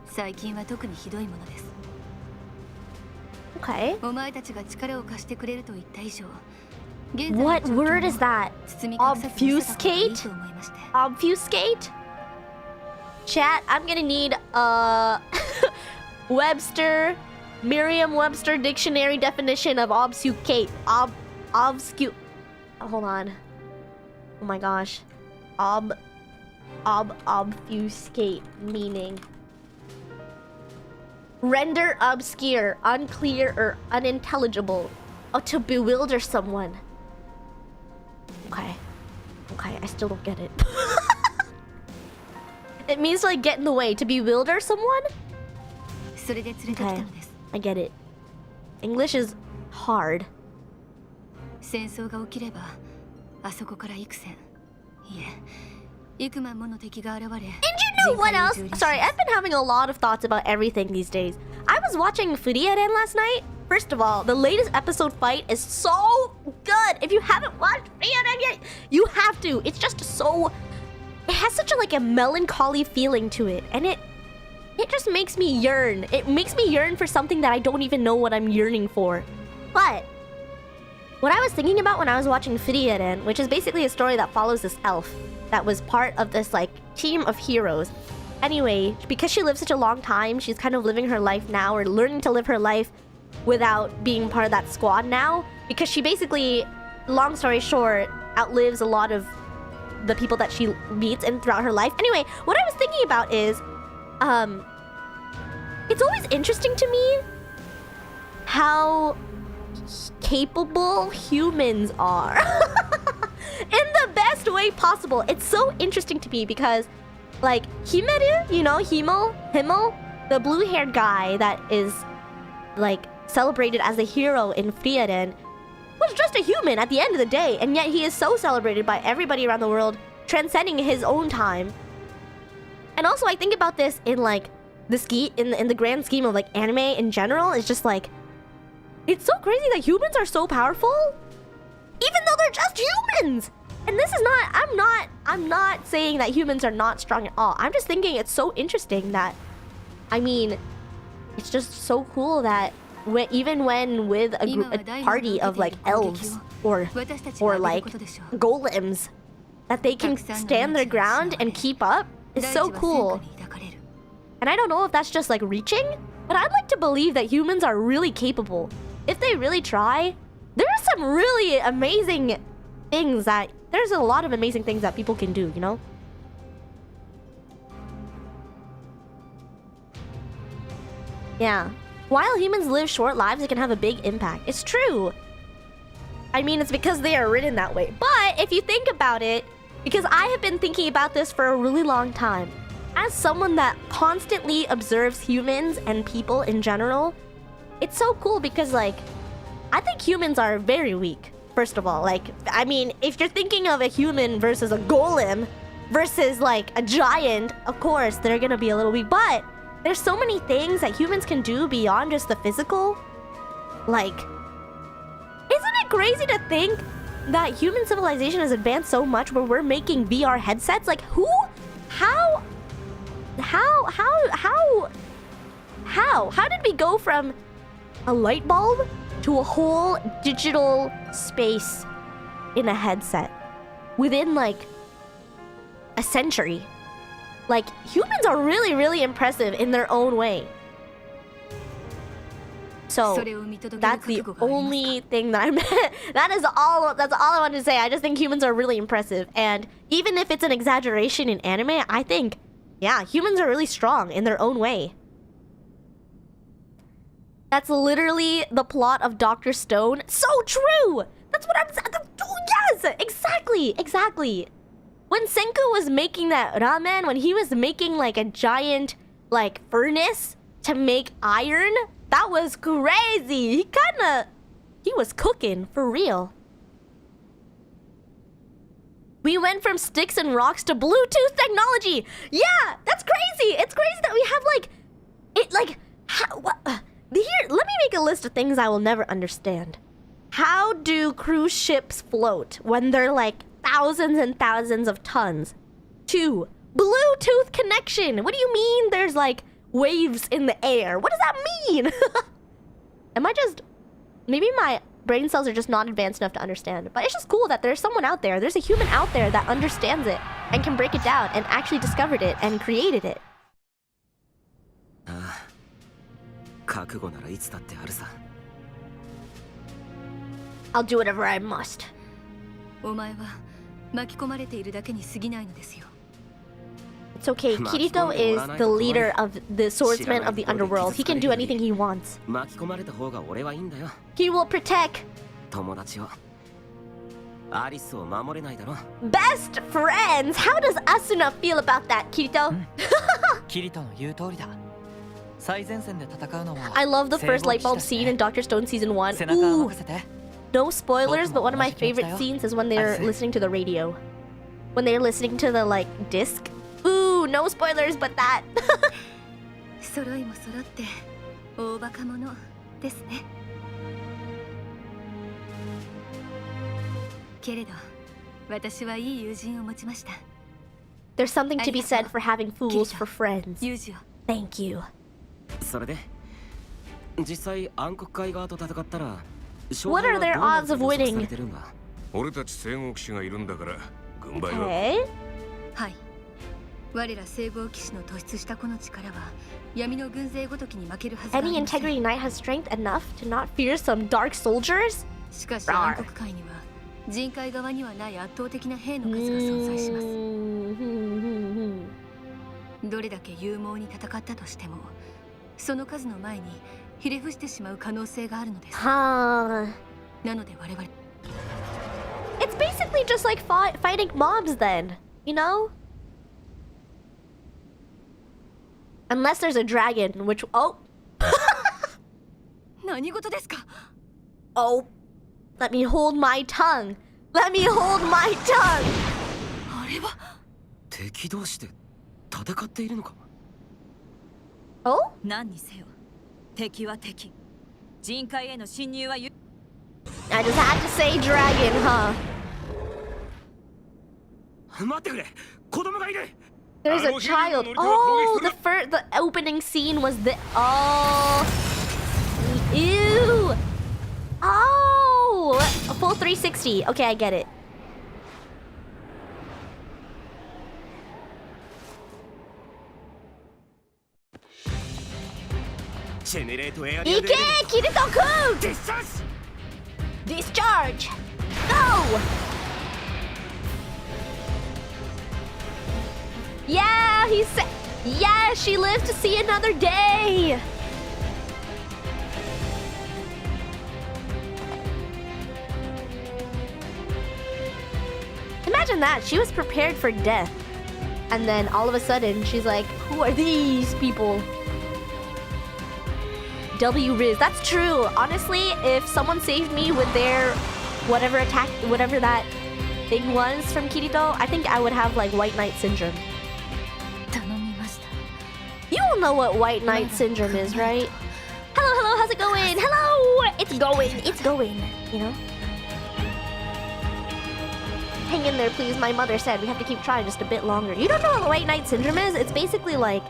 最近は特にひどいものです。Okay. お前たちが力を貸してくれると言った以上、 What word is that? Obfuscate? Obfuscate? Chat, I'm gonna need Webster, Merriam-Webster dictionary definition of obfuscate. Obfuscate. Hold on. Oh my gosh. Obfuscate meaning. Render obscure, unclear, or unintelligible. Oh, to bewilder someone. Okay, I still don't get it. It means to like get in the way, to bewilder someone? Okay, I get it. English is hard. 戦争が起きれば、あそこから幾千、いえ、幾万もの敵が現れ。And you know what else? Sorry, I've been having a lot of thoughts about everything these days. I was watching Furiaren last night. First of all, the latest episode fight is so good. If you haven't watched Furiaren yet, you have to. It's just so... It has such a like a melancholy feeling to it, and it just makes me yearn. It makes me yearn for something that I don't even know what I'm yearning for. But what I was thinking about when I was watching Furiaren, which is basically a story that follows this elf that was part of this like team of heroes. Anyway, because she lived such a long time, she's kind of living her life now, or learning to live her life without being part of that squad now. Because she basically, long story short, outlives a lot of the people that she meets and throughout her life. Anyway, what I was thinking about is, it's always interesting to me how capable humans are. In the best way possible. It's so interesting to me because, like, Himeru, you know, Himmel, the blue-haired guy that is, like, celebrated as a hero in Frieren, was just a human at the end of the day, and yet he is so celebrated by everybody around the world, transcending his own time. And also, I think about this in, like, in the grand scheme of, like, anime in general. It's just like, It's so crazy that humans are so powerful, even though they're just humans. And this is not, I'm not saying that humans are not strong at all. I'm just thinking it's so interesting that, I mean, it's just so cool that even when with a party of like elves or like golems, that they can stand their ground and keep up is so cool. And I don't know if that's just like reaching, but I'd like to believe that humans are really capable. If they really try, there are some really amazing things that... There's a lot of amazing things that people can do, you know? Yeah. While humans live short lives, it can have a big impact. It's true. I mean, it's because they are written that way. But if you think about it, because I have been thinking about this for a really long time, as someone that constantly observes humans and people in general, it's so cool because, like, I think humans are very weak, first of all. Like, I mean, if you're thinking of a human versus a golem versus, like, a giant, of course, they're gonna be a little weak. But there's so many things that humans can do beyond just the physical. Like, isn't it crazy to think that human civilization has advanced so much where we're making VR headsets? Like, who? How? How did we go from a light bulb to a whole digital space in a headset within like a century? Like, humans are really, really impressive in their own way. So that's the only thing that I meant. That's all I wanted to say. I just think humans are really impressive. And even if it's an exaggeration in anime, I think, yeah, humans are really strong in their own way. That's literally the plot of Dr. Stone. So true! That's what I'm saying. Yes! Exactly. When Senku was making that ramen, when he was making like a giant like furnace to make iron, that was crazy. He was cooking for real. We went from sticks and rocks to Bluetooth technology. Yeah, that's crazy. It's crazy that we have like it like here, let me make a list of things I will never understand. How do cruise ships float when they're like thousands and thousands of tons? 2, Bluetooth connection. What do you mean there's like waves in the air? What does that mean? Am I just... Maybe my brain cells are just not advanced enough to understand. But it's just cool that there's someone out there, there's a human out there that understands it and can break it down and actually discovered it and created it. I'll do whatever I must. It's okay, Kirito is the leader of the swordsmen of the underworld. He can do anything he wants. He will protect... Best friends! How does Asuna feel about that, Kirito? I love the first light bulb scene in Dr. Stone Season 1. Ooh. No spoilers, but one of my favorite scenes is when they're listening to the radio. When they're listening to the, like, disc. Ooh, no spoilers, but that. There's something to be said for having fools for friends. Thank you. What are their odds of winning? Okay. Any integrity knight has strength enough to not fear some dark soldiers? Rawr. It's basically just like fighting mobs then, you know? Unless there's a dragon, which... Oh! Oh! Let me hold my tongue! Let me hold my tongue! Oh? 人海への侵入は I just had to say dragon, huh? 待ってくれ、子供がいる。 There's a child. Oh, the opening scene was the ew. Oh, a full 360. Okay, I get it. ジェネレートエアリアで Ike, Kirito-kun! ディスチャージ。 Discharge! Go! Yeah, he said. Yeah, she lived to see another day. Imagine that. She was prepared for death. And then all of a sudden, she's like, who are these people? W Riz. That's true. Honestly, if someone saved me with their whatever attack, whatever that thing was from Kirito, I think I would have like White Knight syndrome. You all know what White Knight syndrome is, right? Hello, hello, how's it going? Hello! It's going, you know? Hang in there, please. My mother said we have to keep trying just a bit longer. You don't know what White Knight syndrome is? It's basically like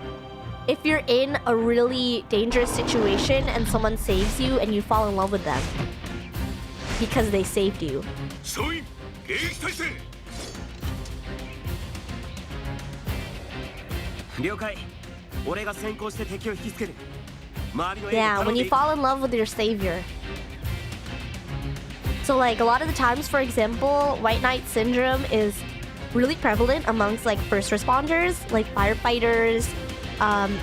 if you're in a really dangerous situation and someone saves you and you fall in love with them because they saved you. 総員、迎撃態勢。了解。俺が先行して敵を引きつける。周りの Yeah, when you fall in love with your savior. So like a lot of the times, for example, White Knight syndrome is really prevalent amongst like first responders, like firefighters,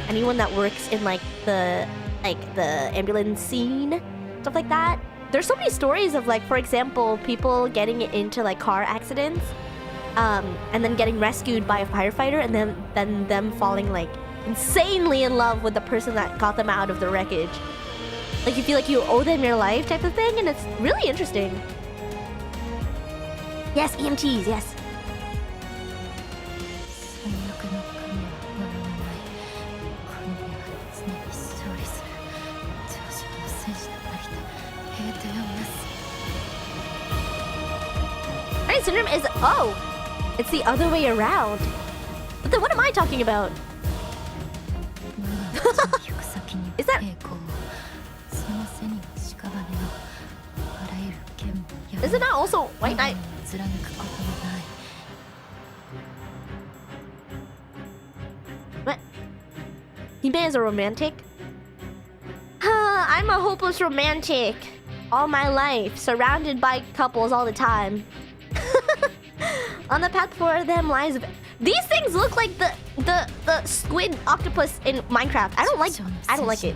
anyone that works in like the ambulance scene, stuff like that. There's so many stories of like, for example, people getting into like car accidents, and then getting rescued by a firefighter, and then them falling like insanely in love with the person that got them out of the wreckage. Like you feel like you owe them your life type of thing, and it's really interesting. Yes, EMTs, yes. Right, syndrome is, oh, it's the other way around. But then what am I talking about? Is that... Isn't that also White Knight? What? Hime is a romantic? I'm a hopeless romantic. All my life, surrounded by couples all the time. On the path for them lies... These things look like the squid octopus in Minecraft. I don't like it.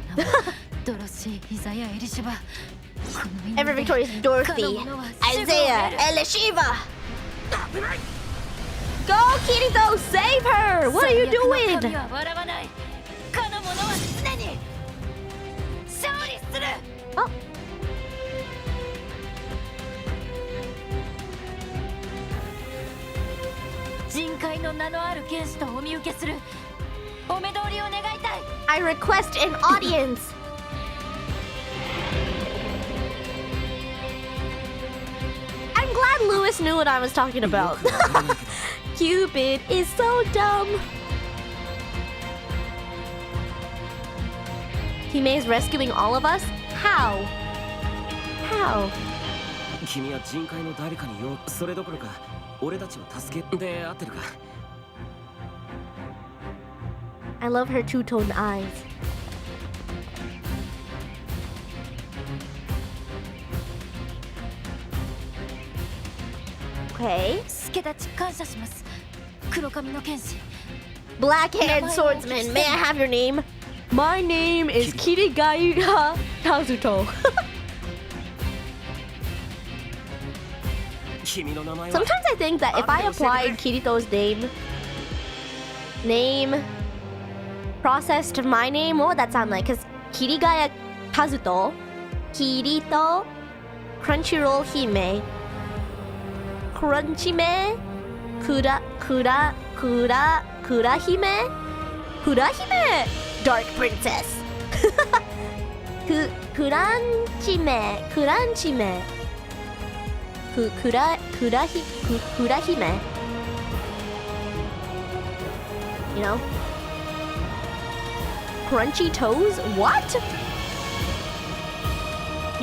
Ever victorious Dorothy, Isaiah, Elishiva. Go, Kirito, save her! What are you doing? Oh. I request an audience. I'm glad Lewis knew what I was talking about. Cupid is so dumb. Hime is rescuing all of us? How? How? 君は人海の誰かによ、それどころか俺たちを助けで合ってるか。 I love her two-tone eyes. Okay. Black-haired swordsman, may I have your name? My name is Kirigaya Kazuto. Sometimes I think that if I applied Kirito's name process to my name, what would that sound like? Because Kirigaya Kazuto, Kirito, Crunchyroll-Hime, Crunchime, Kurahime, Dark Princess. クランチメクランチメクラ姫 You know? Crunchy toes? What?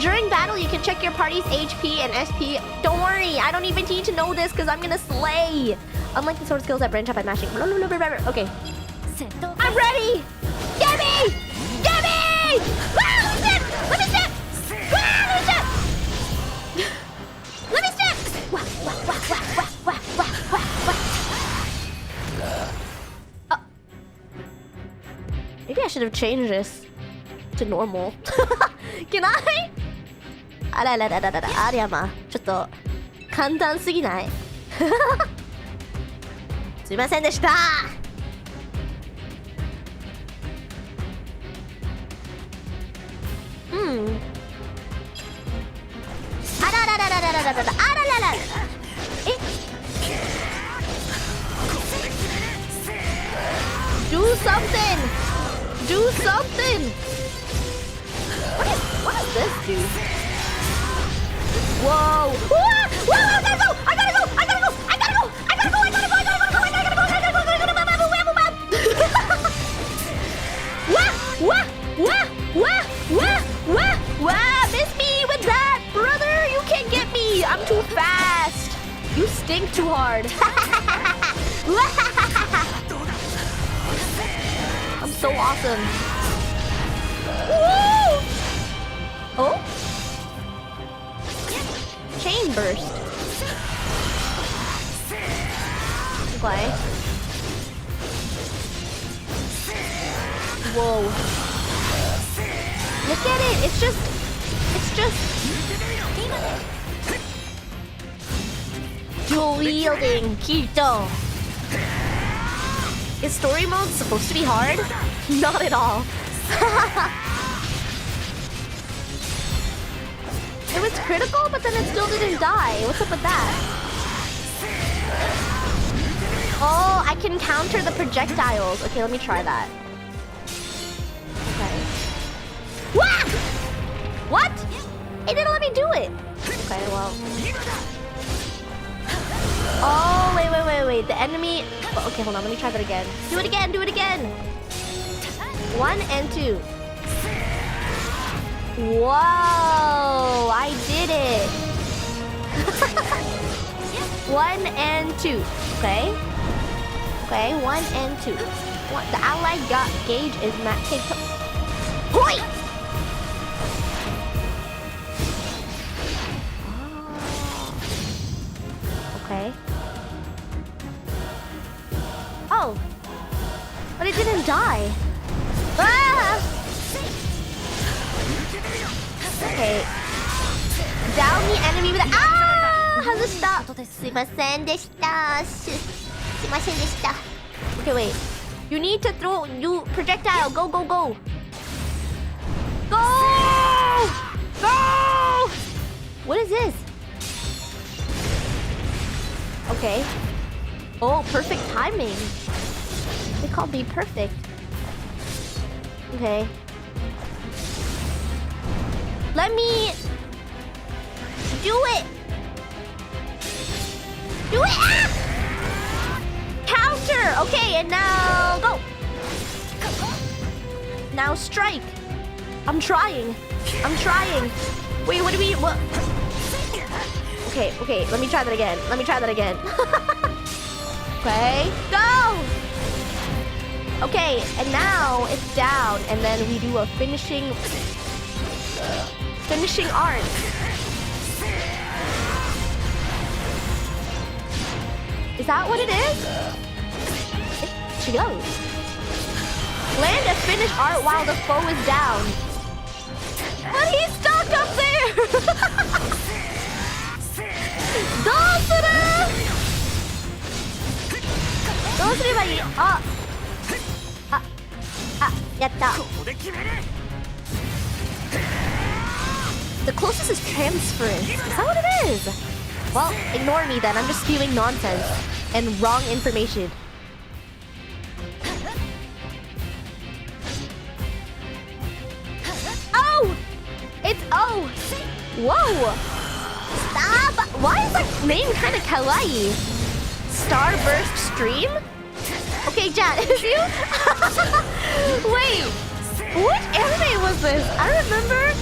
During battle, you can check your party's HP and SP. Don't worry, I don't even need to know this because I'm gonna slay. Unlike the sword skills that branch out by mashing. Okay. I'm ready! Get me! Get me! Ah, let me step! Let me step! Ah, let me step! Let me step! Wah, wah, wah, wah, wah, wah, wah, wah. Oh. Maybe I should have changed this to normal. Can I? ありゃま、ちょっと簡単すぎない？すいませんでした。あらららららららららあららら。え？Do something! Do something! What does this do? Whoa! Whoa! Whoa! I gotta go! I gotta go! I gotta go! I gotta go! I gotta go! I gotta go! I gotta go! I gotta go! I gotta go! I gotta go! Wah! Wah! Wah! Wah! Wah! Wah! Miss me with that, brother! You can't get me! I'm too fast! You stink too hard! I'm so awesome! Woo! Oh? Chain burst. Okay. Whoa. Look at it. It's just. Dual wielding Kirito. Is story mode supposed to be hard? Not at all. It was critical, but then it still didn't die. What's up with that? Oh, I can counter the projectiles. Okay, let me try that. Okay. Wah! What? It didn't let me do it. Okay, well. Oh, wait. The enemy... Oh, okay, hold on. Let me try that again. Do it again. 1 and 2. Whoa! I did it! 1 and 2. Okay. 1 and 2. The allied gauge is max. Hoi! Okay. Oh! But it didn't die. Ah! Okay. Down the enemy with Okay, wait. You need to throw projectile. Go. Go! What is this? Okay. Oh, perfect timing. They called me perfect. Okay. Let me do it. Do it. Ah! Counter. Okay, and now go. Now strike. I'm trying. Wait, what? Okay. Let me try that again. Okay, go. Okay, and now it's down, and then we do a finishing art. Is that what it is? She goes. Land a finish art while the foe is down. But he's stuck up there! The closest is transference. Is that what it is? Well, ignore me then. I'm just spewing nonsense and wrong information. Oh! It's oh, whoa! Stop! Why is that name kind of kawaii? Starburst Stream? Okay, chat, is you? Wait, which anime was this? I remember.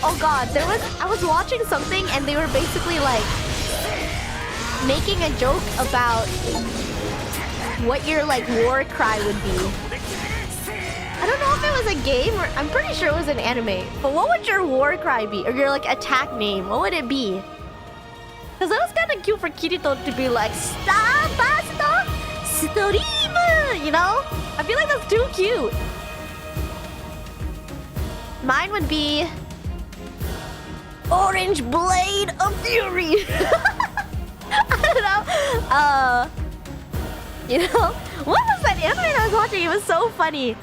Oh god, I was watching something and they were basically like making a joke about what your like war cry would be. I don't know if it was a game or I'm pretty sure it was an anime. But what would your war cry be? Or your like attack name? What would it be? Because that was kind of cute for Kirito to be like Starburst Stream! You know? I feel like that's too cute. Mine would be Orange Blade of Fury. I don't know. You know, what was that anime I was watching? It was so funny.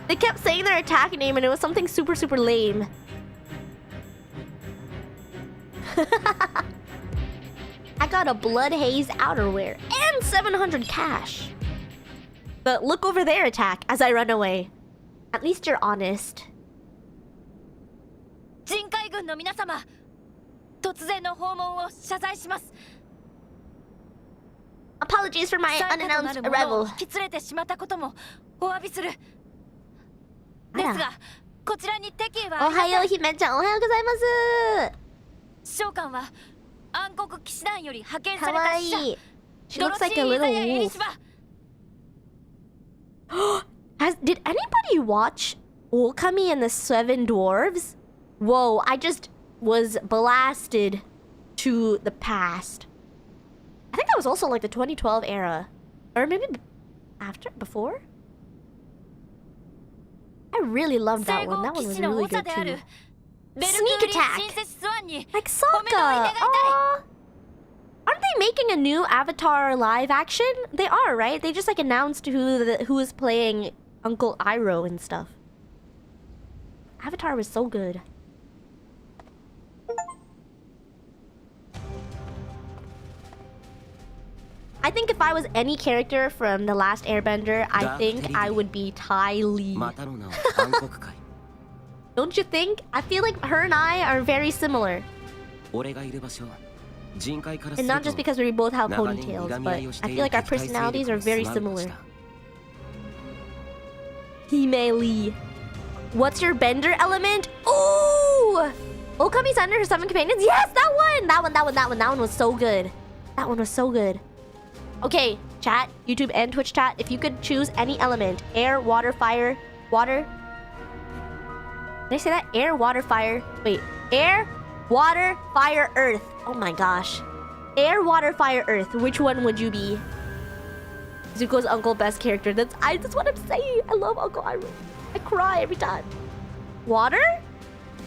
They kept saying their attack name and it was something super, super lame. I got a Blood Haze outerwear and 700 cash. But look over their attack as I run away. At least you're honest. 人海軍の皆様、突然の訪問を謝罪します。 Apologies for my unannounced arrival. 引き連れてしまったこともお詫びする。ですが、こちらに敵意はありません。おはよう姫ちゃん、おはようございます。召喚は暗黒騎士団より派遣された使者。She looks like a little wolf. Did anybody watch Okami and the Seven Dwarves? Whoa, I just was blasted to the past. I think that was also like the 2012 era. Or maybe before? I really loved that one. That one was really good too. Sneak attack! Like Sokka! Aww. Aren't they making a new Avatar live action? They are, right? They just like announced who is playing Uncle Iroh and stuff. Avatar was so good. I think if I was any character from The Last Airbender, I think I would be Ty Lee. Don't you think? I feel like her and I are very similar. And not just because we both have ponytails, but I feel like our personalities are very similar. Hime Lee. What's your bender element? Ooh! Okami's under her 7 companions? Yes, that one! That one was so good. That one was so good. Okay, chat, YouTube and Twitch chat, if you could choose any element, air, water, fire, water. Did I say that? Air, water, fire. Wait, air, water, fire, earth. Oh my gosh. Air, water, fire, earth. Which one would you be? Zuko's uncle, best character. That's what I'm saying. I love Uncle Iroh. I cry every time. Water?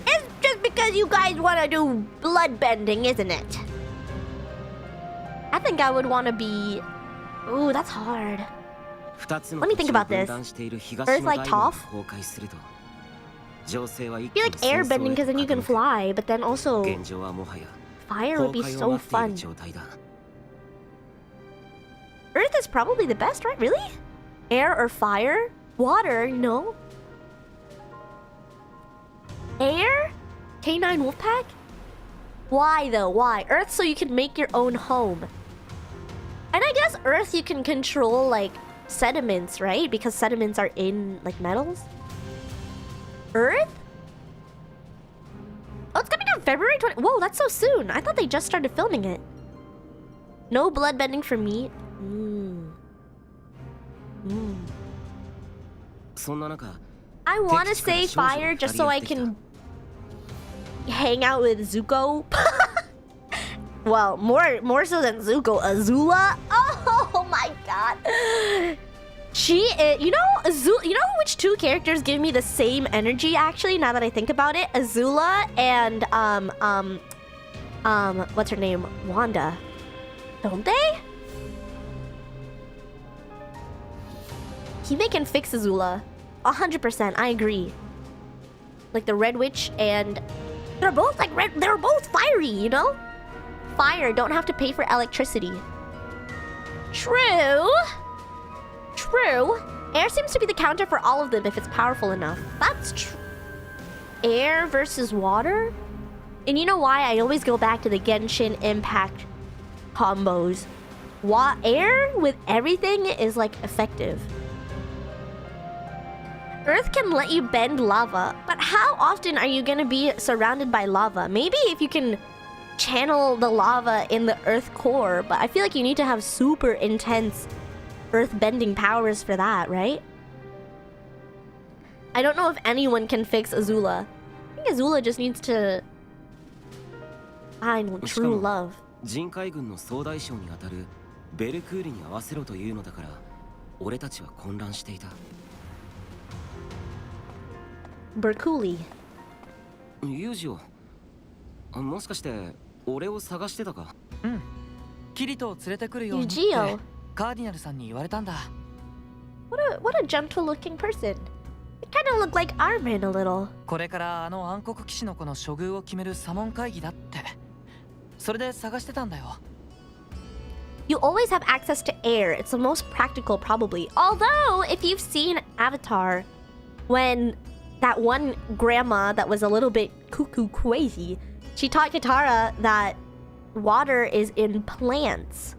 It's just because you guys want to do blood bending, isn't it? I think I would want to be... Ooh, that's hard. Let me think about this. Earth like Toph? I feel like air bending because then you can fly, but then also... Fire would be so fun. Earth is probably the best, right? Really? Air or fire? Water? No. Air? K9 Wolfpack? Why though? Why? Earth so you can make your own home. And I guess Earth you can control like sediments, right? Because sediments are in like metals. Earth? Oh, it's coming out February 20... Whoa, that's so soon. I thought they just started filming it. No bloodbending for me. I want to say fire just so I can hang out with Zuko. Well, more so than Zuko, Azula. Oh my god. She is, you know which two characters give me the same energy actually now that I think about it? Azula and what's her name? Wanda. Don't they? Hime can fix Azula. 100%, I agree. Like the Red Witch and they're both like they're both fiery, you know? Fire don't have to pay for electricity. True. True. Air seems to be the counter for all of them if it's powerful enough. That's true. air versus water? And you know why? I always go back to the Genshin Impact combos. Air with everything is like effective. Earth can let you bend lava, but how often are you gonna be surrounded by lava? Maybe if you can channel the lava in the earth core, but I feel like you need to have super intense earth bending powers for that, right? I don't know if anyone can fix Azula. I think Azula just needs to find true love. 人海軍の総大将にあたるベルクーリに合わせろというのだから、俺たちは混乱していた。Berkuli. ユージを、もしかして俺を探してたか？うん。キリトを連れてくるようにってカーディナルさんに言われたんだ。What a gentle looking person. It kind of looked like Armin a little. これからあの暗黒騎士の子の処遇を決めるサモン会議だって。それで探してたんだよ。You always have access to air. It's the most practical, probably. Although, if you've seen Avatar, when that one grandma that was a little bit cuckoo crazy, she taught Katara that water is in plants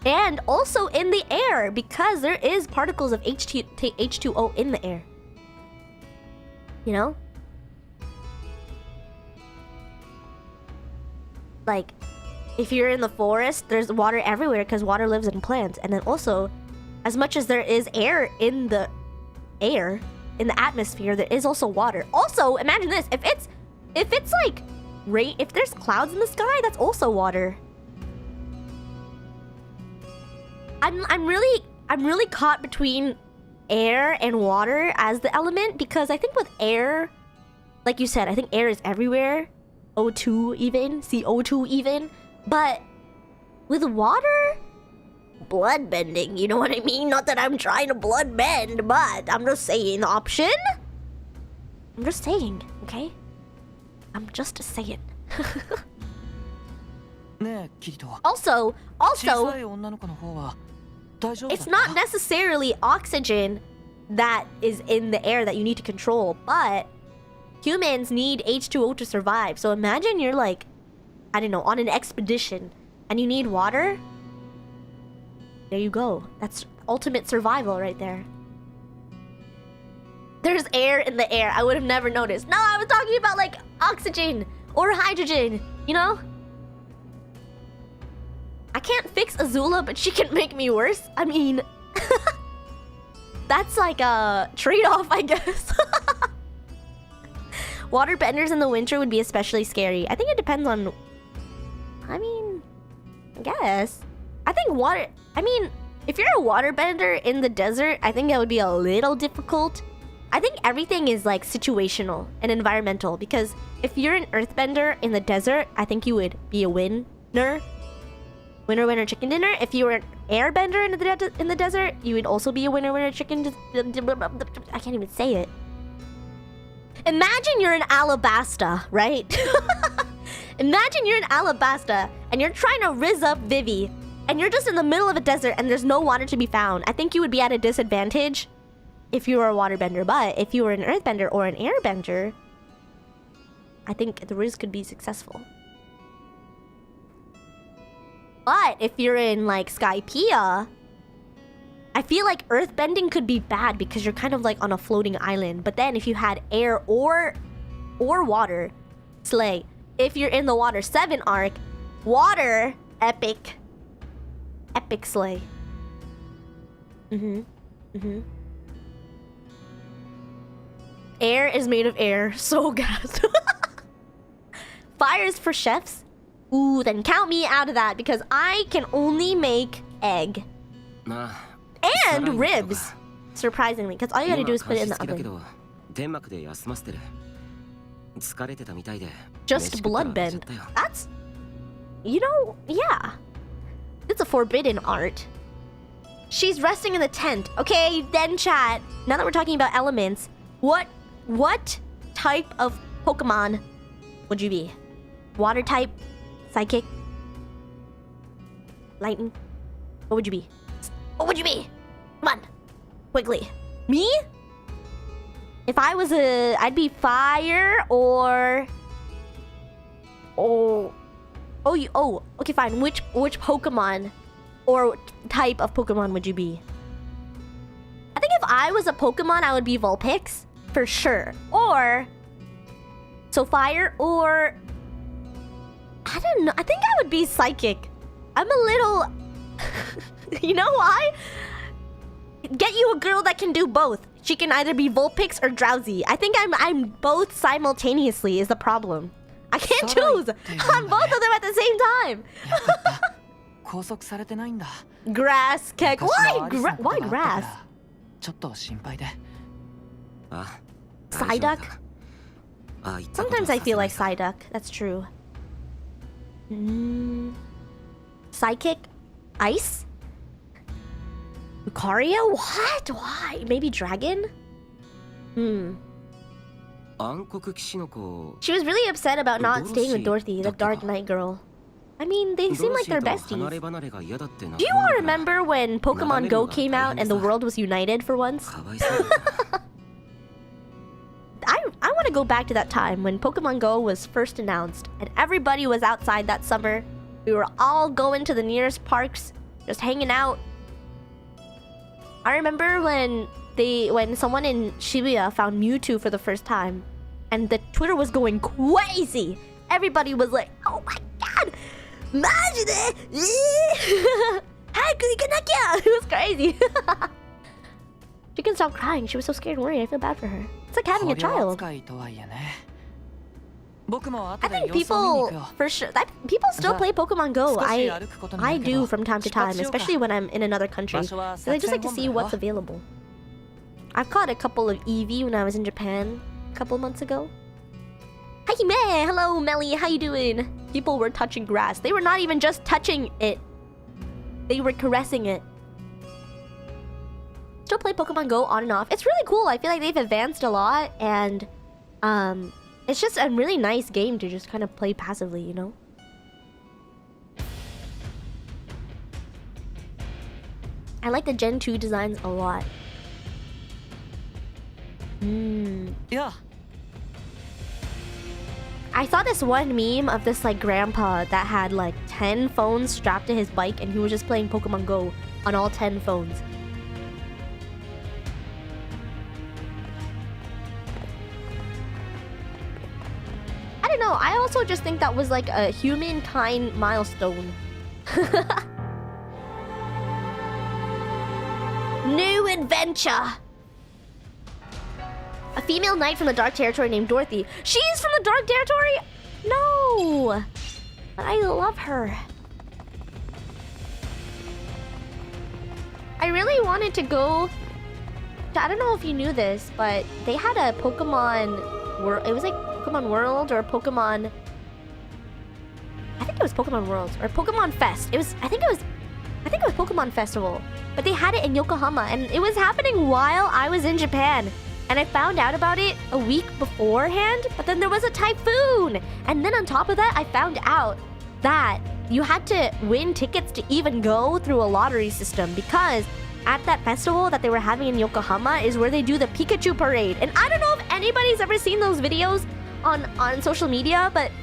and also in the air because there is particles of H2O in the air. You know? Like, if you're in the forest, there's water everywhere because water lives in plants. And then also, as much as there is air, in the atmosphere, there is also water. Also, imagine this: if it's like rain, if there's clouds in the sky, that's also water. I'm really caught between air and water as the element, because I think with air, like you said, I think air is everywhere. O2 even, CO2 even. But with water, blood bending, you know what I mean? Not that I'm trying to blood bend, but I'm just saying the option. I'm just saying, okay? I'm just saying. Also, it's not necessarily oxygen that is in the air that you need to control, but humans need H2O to survive. So imagine you're like, I don't know, on an expedition and you need water. There you go. That's ultimate survival right there. There's air in the air. I would have never noticed. No, I was talking about like oxygen or hydrogen, you know? I can't fix Azula, but she can make me worse. I mean, that's like a trade-off, I guess. Water benders in the winter would be especially scary. I think it depends on... I mean, I guess. I think water... I mean, if you're a waterbender in the desert, I think that would be a little difficult. I think everything is like situational and environmental, because if you're an earthbender in the desert, I think you would be a winner. Winner, winner, chicken dinner. If you were an airbender in the desert, you would also be a winner, winner, chicken... I can't even say it. Imagine you're in Alabasta, right? Imagine you're in Alabasta and you're trying to rizz up Vivi, and you're just in the middle of a desert and there's no water to be found. I think you would be at a disadvantage if you were a waterbender, but if you were an earthbender or an airbender, I think the rizz could be successful. But if you're in like Skypiea, I feel like earthbending could be bad because you're kind of like on a floating island. But then if you had air or water, slay. If you're in the Water 7 arc, water, epic. Epic slay. Air is made of air. So gas. Fire is for chefs. Ooh, then count me out of that because I can only make egg. And ribs, surprisingly, because all you gotta do is put it in the oven. Just bloodbend. That's... You know, yeah. It's a forbidden art. She's resting in the tent. Okay, then chat. Now that we're talking about elements, what type of Pokemon would you be? Water type? Psychic? Lightning? What would you be? What would you be? Come on. Quickly. Me? If I was I'd be fire or... okay, fine. Which Pokemon or type of Pokemon would you be? I think if I was a Pokemon, I would be Vulpix for sure. Or so fire or I don't know. I think I would be Psychic. I'm a little. You know why? Get you a girl that can do both. She can either be Vulpix or Drowsy. I think I'm both simultaneously is the problem. I can't choose. I'm both of them at the same time. Grass, Keck. Why grass? Psyduck? Sometimes I feel like Psyduck. That's true. Psychic? Ice? Lucario? What? Why? Maybe Dragon? She was really upset about not staying with Dorothy, the Dark Knight girl. I mean, they seem like they're besties. Do you all remember when Pokemon Go came out and the world was united for once? I want to go back to that time when Pokemon Go was first announced and everybody was outside that summer. We were all going to the nearest parks, just hanging out. I remember when someone in Shibuya found Mewtwo for the first time and the Twitter was going crazy. Everybody was like, oh my god! Majide! It was crazy. She couldn't stop crying. She was so scared and worried. I feel bad for her. It's like having a child. I think people, for sure, people still play Pokemon Go. I do from time to time, especially when I'm in another country. So I just like to see what's available. I've caught a couple of Eevee when I was in Japan a couple months ago. Hi, man. Hello, Melly. How you doing? People were touching grass. They were not even just touching it. They were caressing it. Still play Pokemon Go on and off. It's really cool. I feel like they've advanced a lot, and it's just a really nice game to just kind of play passively, you know? I like the Gen 2 designs a lot. Yeah. I saw this one meme of this like grandpa that had like 10 phones strapped to his bike and he was just playing Pokemon Go on all 10 phones. I don't know, I also just think that was like a humankind milestone. New adventure! A female knight from the Dark Territory named Dorothy. She's from the Dark Territory? No! But I love her. I really wanted to go... I don't know if you knew this, but they had a Pokemon... It was like Pokemon World or Pokemon... I think it was Pokemon World or Pokemon Fest. I think it was Pokemon Festival. But they had it in Yokohama and it was happening while I was in Japan. And I found out about it a week beforehand, but then there was a typhoon. And then on top of that, I found out that you had to win tickets to even go through a lottery system because at that festival that they were having in Yokohama is where they do the Pikachu parade. And I don't know if anybody's ever seen those videos on social media, but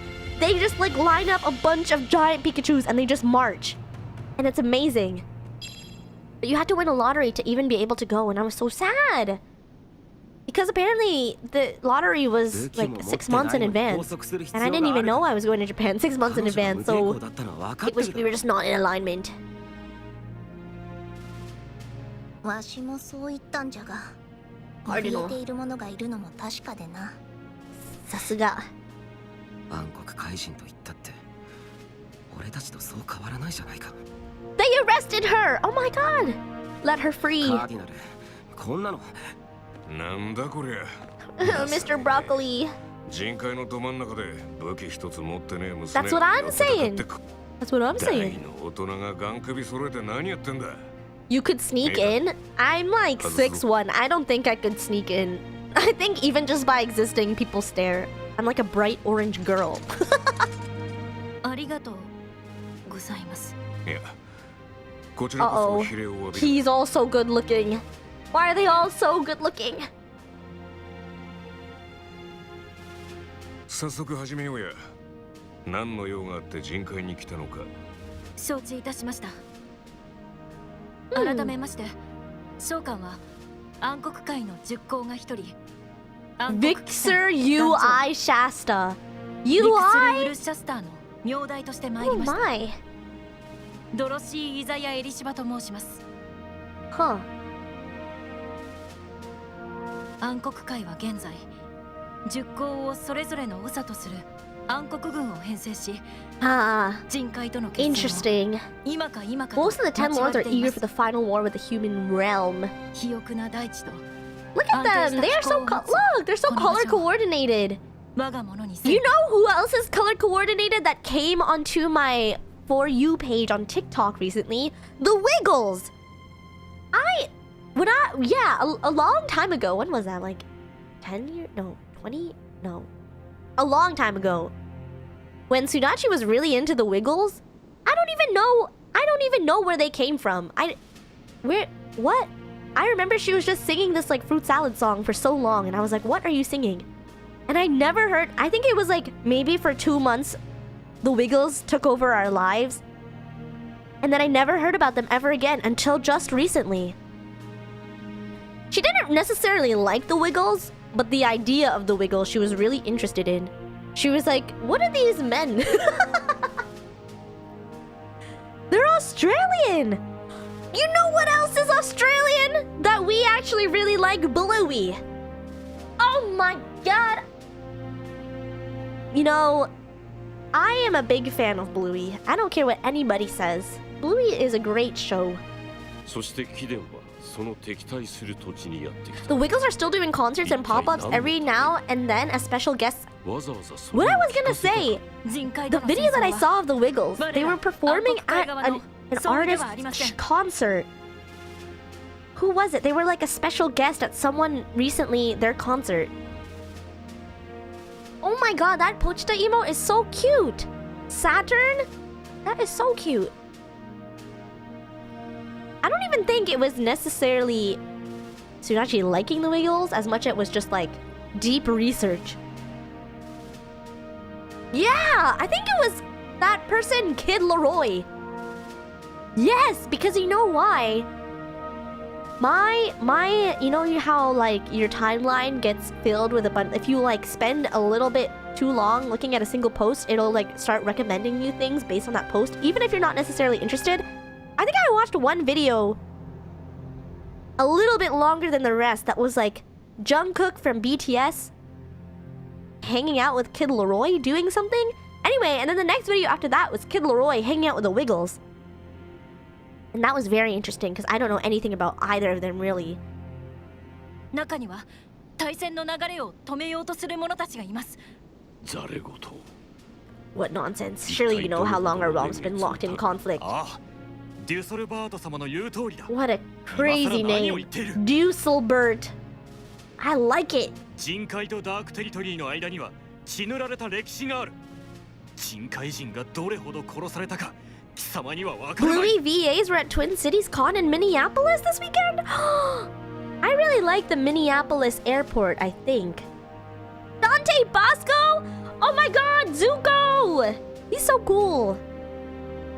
they just like line up a bunch of giant Pikachus and they just march. And it's amazing. But you had to win a lottery to even be able to go, and I was so sad. Because apparently the lottery was like 6 months in advance. And I didn't even know I was going to Japan 6 months in advance, so we were just not in alignment. Cardinal. Sasuga. They arrested her! Oh my god! Let her free. Mr. Broccoli. That's what I'm saying. That's what I'm saying. You could sneak in? I'm like 6'1". I don't think I could sneak in. I think even just by existing, people stare. I'm like a bright orange girl. Uh-oh. He's all so good looking. Why are they all so good looking? 早速始めようや。何の用があって人海に来たのか。承知いたしました。改めまして、召喚は暗黒界の10行が1人。Vixer UI Shasta. ビクスル・ウ UI? ルシャスターの名代として参り Oh ました。 my. ドロシー・イザヤ・エリシバと申します。 Huh. 暗黒界は現在10行をそれぞれの長とする暗黒軍を編成し、 Ah, 人海との決戦を interesting. 今か今かと Most of the 10 待ちわ lords び are ていま eager す。 for the final war with the human realm. 肥沃な大地と Look at them! They are so look, they're so color coordinated. 我が物にせ You know who else is color coordinated that came onto my For You page on TikTok recently? The Wiggles! A long time ago, when was that? Like 10 years? No, 20? No. A long time ago. When Sudachi was really into the Wiggles, I don't even know where they came from. What? I remember she was just singing this like fruit salad song for so long, and I was like, what are you singing? And I never heard, I think it was like maybe for 2 months, the Wiggles took over our lives. And then I never heard about them ever again until just recently. She didn't necessarily like the Wiggles, but the idea of the Wiggles she was really interested in. She was like, what are these men? They're Australian! You know what else is Australian that we actually really like? Bluey. Oh my god. You know, I am a big fan of Bluey. I don't care what anybody says. Bluey is a great show. そして貴殿はその敵対する土地にやってき The た。 Wiggles are still doing concerts and pop-ups every now and then as special guests. わざわざそ What れ I を was 聞 gonna かせた say, 人海 the との video 戦 that I 争は saw of the Wiggles, they were performing at an artist concert. Who was it? They were like a special guest at someone recently, their concert. Oh my god, that Pochita emote is so cute! Saturn? That is so cute. I don't even think it was necessarily Sudachi liking the Wiggles as much as it was just like deep research. Yeah, I think it was that person, Kid Leroy. Yes, because you know why? You know how like your timeline gets filled with a bunch. If you like spend a little bit too long looking at a single post, it'll like start recommending you things based on that post, even if you're not necessarily interested. I think I watched one video a little bit longer than the rest that was like Jungkook from BTS hanging out with Kid Leroy doing something. Anyway, and then the next video after that was Kid Leroy hanging out with the Wiggles. And that was very interesting because I don't know anything about either of them really. 中には対戦の流れを止めようとする者たちがいます。ざれ言。 What nonsense. Surely you know how long our realm's been locked in conflict. ああ、デュソルバート様の言う通りだ。 What a crazy name. Dusselbert. I like it. 人海とダークテリトリーの間には血塗られた歴史がある。人海人がどれほど殺されたか、貴様にはわからない。 Bluey VAs were at Twin Cities Con in Minneapolis this weekend? I really like the Minneapolis airport, I think. Dante Bosco? Oh my god, Zuko! He's so cool.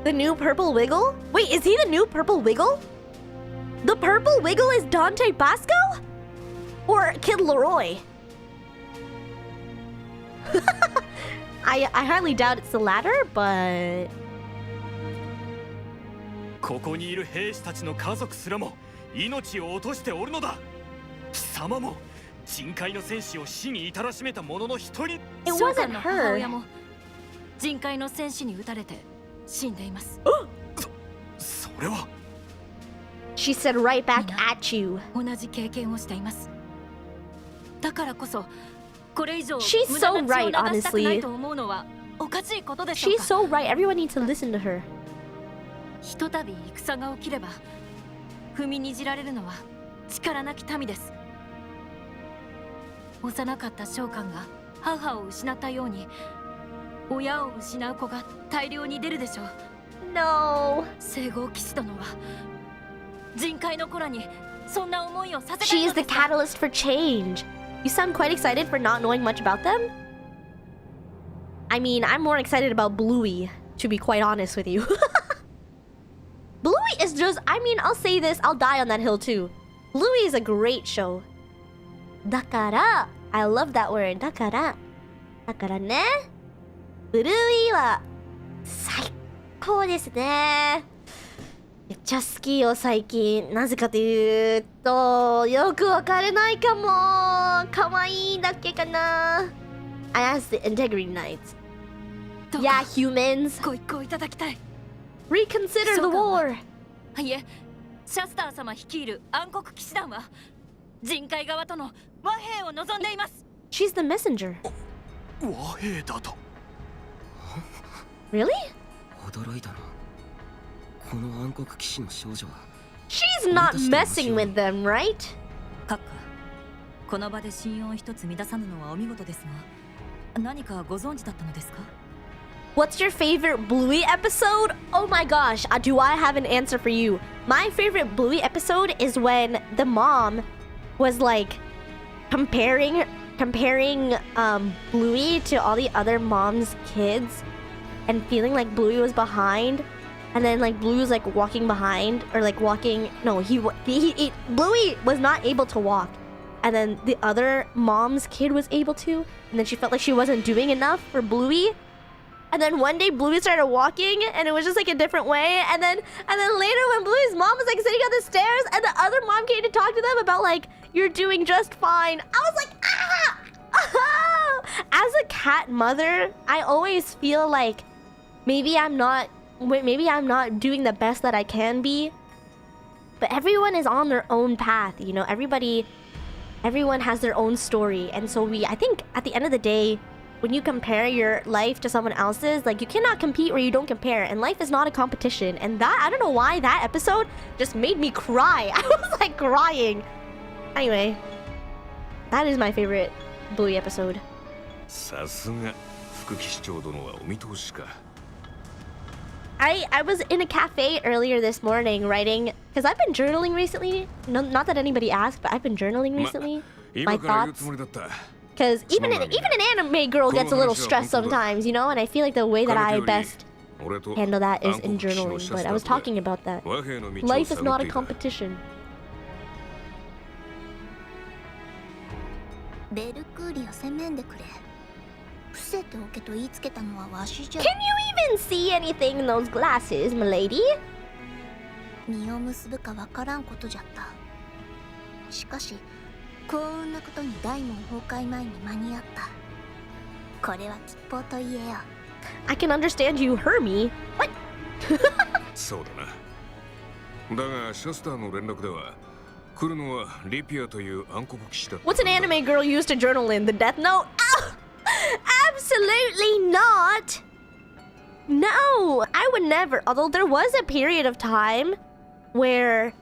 The new Purple Wiggle? Wait, is he the new Purple Wiggle? The Purple Wiggle is Dante Bosco? Or Kid Leroy? I highly doubt it's the latter, but... ここにいる兵士たちの家族すらも命を落としておるのだ。貴様も人海の戦士を死に至らしめた者の一人。 It 召 wasn't 喚の母親 her. も人海の戦士に撃たれて死んでいます。それは She said right back at you. 同じ経験をしています。だからこそこれ以上 She's 無駄 so な血を right, 流したくない honestly. と思うのはおかしいことでしょう She's か。 so right. Everyone needs to listen to her. ひとたび戦が起きれば踏みにじられるのは力なき民です。幼かった召喚が母を失ったように親を失う子が大量に出るでしょう。 No. 聖号騎士殿は人海の子らにそんな思いをさせた She い is の the ですか。 catalyst for change. You sound quite excited for not knowing much about them? I mean, I'm more excited about Bluey, to be quite honest with you. Bluey is just, I mean, I'll say this, I'll die on that hill too. Bluey is a great show. だから、I love that word. だからね。ブルーイは最高ですね。めっちゃ好きよ最近。なぜかというと、よくわからないかも。可愛いだけかな。I asked the Integrity Knights. Yeah, humans. ご一行いただきたい。 Reconsider the war. いえ、シャスター様率いる暗黒騎士団は人海側との和平を望んでいます。 She's the messenger. 和平だと。 Really? 驚いたな。この暗黒騎士の少女は She's not messing with them, right? 閣下、この場で信用一つ乱さぬのはお見事ですが、何かご存知だったのですか？ What's your favorite Bluey episode? Oh my gosh, do I have an answer for you? My favorite Bluey episode is when the mom was like comparing Bluey to all the other mom's kids and feeling like Bluey was behind, and then like Bluey was like walking behind or like walking. No, he Bluey was not able to walk, and then the other mom's kid was able to, and then she felt like she wasn't doing enough for Bluey. And then one day Bluey started walking and it was just like a different way. And then later when Bluey's mom was like sitting on the stairs and the other mom came to talk to them about like, you're doing just fine. I was like, ah! As a cat mother, I always feel like maybe I'm not doing the best that I can be. But everyone is on their own path, you know, everyone has their own story. And so I think at the end of the day, when you compare your life to someone else's, like you cannot compete where you don't compare, and life is not a competition. And that, I don't know why that episode just made me cry. I was like crying. Anyway, that is my favorite Bluey episode. さすが副騎士長殿はお見通しか。 I was in a cafe earlier this morning writing, because I've been journaling recently. No, not that anybody asked, but I've been journaling recently. My thoughts. Because even an anime girl gets a little stressed sometimes, you know? And I feel like the way that I best handle that is in journaling. But I was talking about that. Life is not a competition. Can you even see anything in those glasses, milady? 実を結ぶかわからんことじゃった。しかし幸運なことに大門崩壊前に間に合った。これは吉報と言えよ。 I can understand you, Hermie. What? そうだな。だがシャスターの連絡では来るのはリピアという暗黒騎士だった。 What's an anime girl used to journal in? The Death Note? Oh, absolutely not. No, I would never. Although there was a period of time where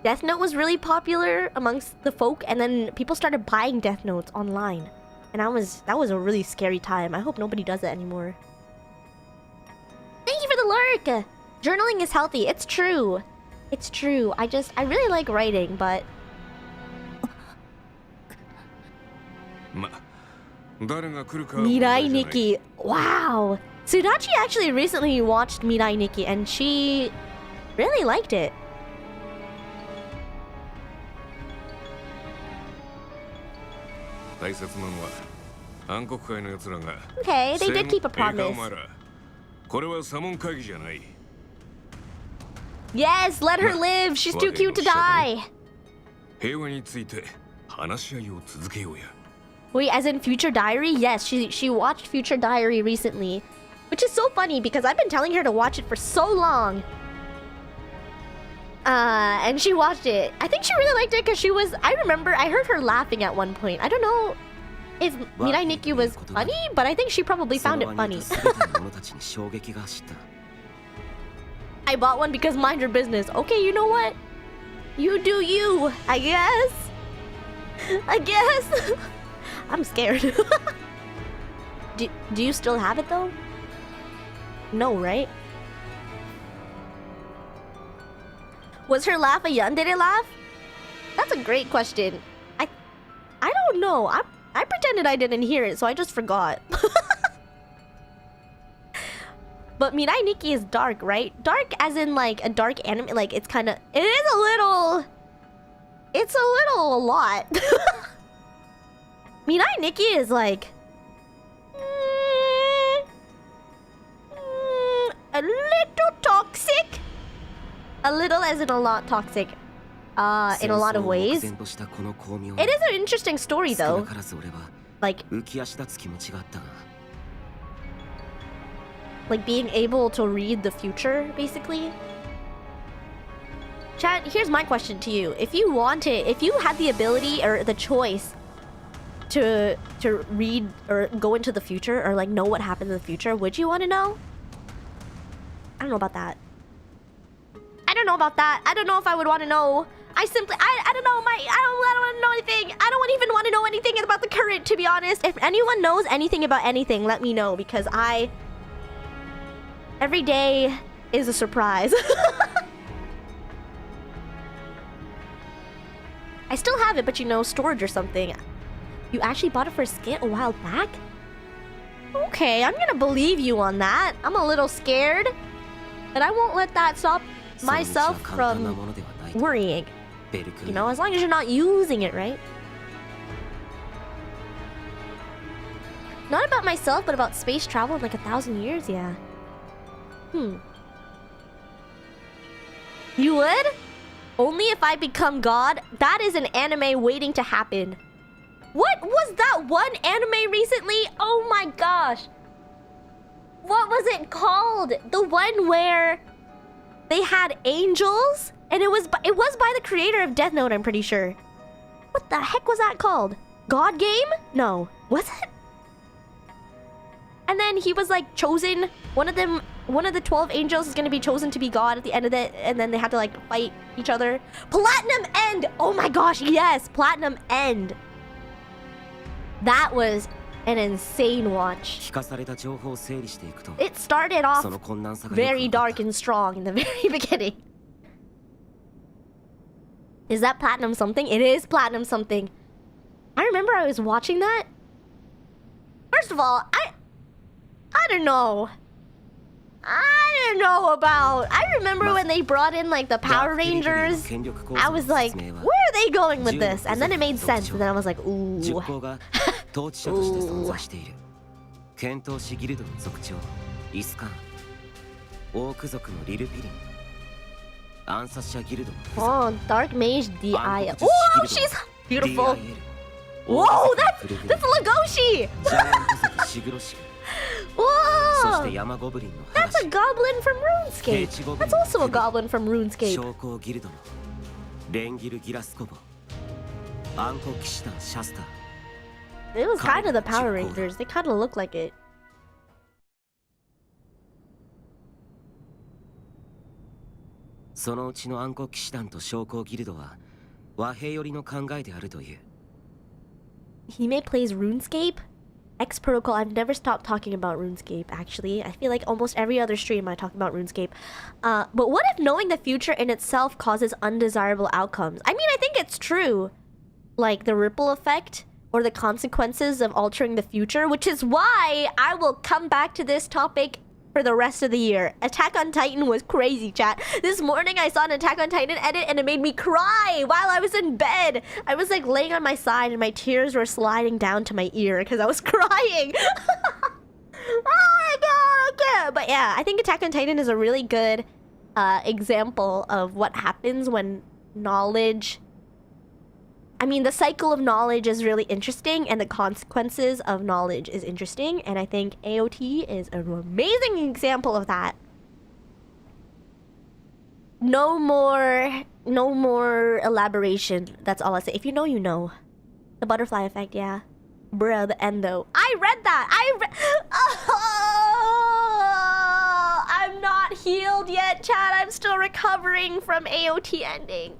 Death Note was really popular amongst the folk, and then people started buying Death Notes online. And that was a really scary time. I hope nobody does that anymore. Thank you for the lurk! Journaling is healthy. It's true. It's true. I really like writing, but... Mirai Nikki. Wow. Sudachi actually recently watched Mirai Nikki, and she really liked it. Okay, they did keep a promise. Yes, let her live. She's too cute to die. Wait, as in Future Diary? Yes, she watched Future Diary recently. Which is so funny because I've been telling her to watch it for so long. And she watched it. I think she really liked it because I remember I heard her laughing at one point. I don't know if Mirai Nikki was funny, but I think she probably found it funny. I bought one because mind your business. Okay, you know what? You do you, I guess. I'm scared. Do you still have it though? No, right? Was her laugh a yandere laugh? That's a great question. I don't know. I pretended I didn't hear it, so I just forgot. But Mirai Nikki is dark, right? Dark as in like a dark anime. Like it's kind of. It is a little. It's a lot. Mirai Nikki is like. A little toxic. A little as in a lot toxic. In a lot of ways. It is an interesting story though. Like being able to read the future, basically. Chat, here's my question to you. If you had the ability or the choice to read or go into the future or like know what happened in the future, would you want to know? I don't know about that. I don't know about that. I don't know if I would want to know. I don't know. I don't want to know anything. I don't even want to know anything about the current, to be honest. If anyone knows anything about anything, let me know, because every day is a surprise. I still have it, but you know, storage or something. You actually bought it for a skit a while back? Okay, I'm gonna believe you on that. I'm a little scared, but I won't let that stop myself from worrying. You know, as long as you're not using it, right? Not about myself, but about space travel in like 1,000 years, yeah. You would? Only if I become God? That is an anime waiting to happen. What was that one anime recently? Oh my gosh. What was it called? The one where they had angels? And it was by the creator of Death Note, I'm pretty sure. What the heck was that called? God Game? No. Was it? And then he was like chosen. One of the 12 angels is gonna be chosen to be God at the end of it, and then they had to like fight each other. Platinum End! Oh my gosh, yes! Platinum End. That was an insane watch. It started off very dark and strong in the very beginning. Is that Platinum something? It is Platinum something. I remember I was watching that. First of all, I don't know. I remember when they brought in like the Power Rangers. I was like, where are they going with this? And then it made sense. And then I was like, ooh. Oh, Dark Mage DI. Oh, she's beautiful. Whoa, that's Legoshi. Whoa! That's a goblin from RuneScape. That's also a goblin from RuneScape. It was kind of the Power Rangers. They kind of look like it. He may plays RuneScape? X Protocol. I've never stopped talking about RuneScape, actually. I feel like almost every other stream I talk about RuneScape. But what if knowing the future in itself causes undesirable outcomes? I mean, I think it's true. Like the ripple effect or the consequences of altering the future, which is why I will come back to this topic for the rest of the year. Attack on Titan was crazy, chat. This morning I saw an Attack on Titan edit and it made me cry while I was in bed. I was like laying on my side and my tears were sliding down to my ear because I was crying. Oh my god, okay. But yeah, I think Attack on Titan is a really good example of what happens when knowledge... I mean, the cycle of knowledge is really interesting, and the consequences of knowledge is interesting, and I think AOT is an amazing example of that. No more elaboration. That's all I say. If you know, you know. The butterfly effect, yeah. Bruh, the endo. I read that! Oh, I'm not healed yet, chat. I'm still recovering from AOT ending.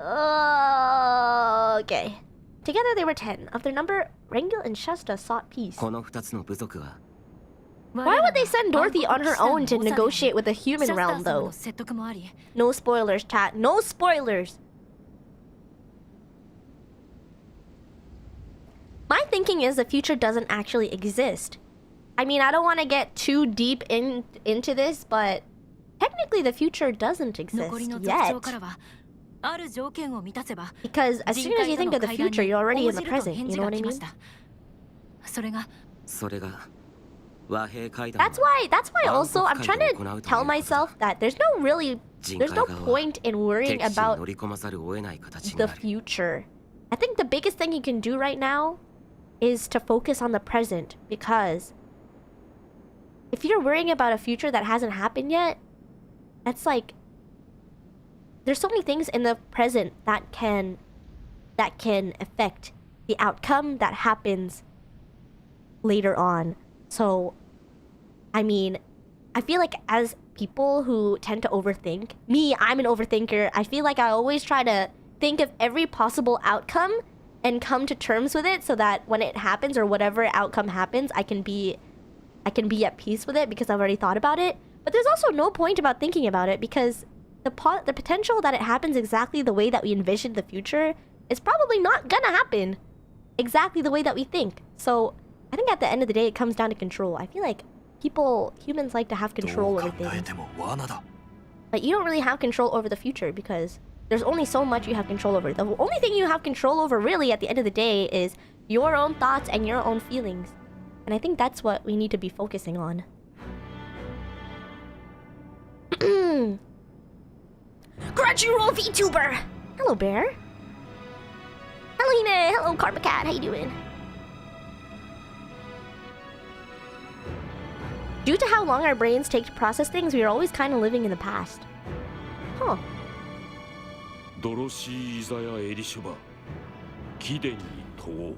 Okay. Together they were 10. Of their number, Rengil and Shasta sought peace. Why would they send Dorothy on her own to negotiate with the human realm, though? No spoilers, chat. No spoilers! My thinking is the future doesn't actually exist. I mean, I don't want to get too deep into this, but technically the future doesn't exist 残りの族 yet. 長からはある条件を満たせば Because as soon as you think of the future, you're already in the present. You know what I mean? それがそれが和平会談 That's why also I'm trying to tell myself that there's no point in worrying 敵地に about 乗り込まざるを得ない形に the なる future. I think the biggest thing you can do right now is to focus on the present, because if you're worrying about a future that hasn't happened yet, that's like there's so many things in the present that can affect the outcome that happens later on. So I mean, I feel like as people who tend to overthink, I'm an overthinker. I feel like I always try to think of every possible outcome and come to terms with it so that when it happens or whatever outcome happens, I can be at peace with it because I've already thought about it. But there's also no point about thinking about it, because the potential that it happens exactly the way that we envision the future is probably not gonna happen exactly the way that we think. So I think at the end of the day, it comes down to control. I feel like humans like to have control over どう考え things. ても罠だ But you don't really have control over the future because there's only so much you have control over. The only thing you have control over really at the end of the day is your own thoughts and your own feelings. And I think that's what we need to be focusing on. Crunchyroll VTuber! Hello, Bear. Hello, Hine. Hello, Karma Cat. How you doing? Due to how long our brains take to process things, we are always kind of living in the past. Huh. ドロシー・イザヤ・エリシュバ貴殿に問おう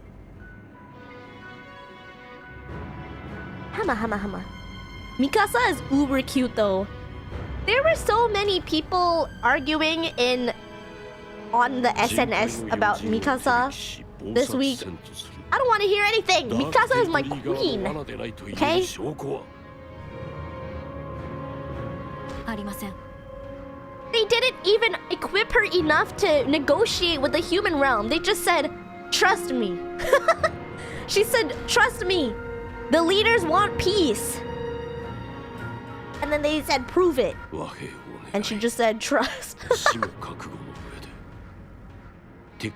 Hama. Mikasa is uber cute though. There were so many people arguing on the SNS about Mikasa this week. I don't want to hear anything. Mikasa is my queen. Okay? ありません They didn't even equip her enough to negotiate with the human realm. They just said, trust me. She said, trust me. The leaders want peace. And then they said, prove it. And she just said, trust. 死も覚悟の上で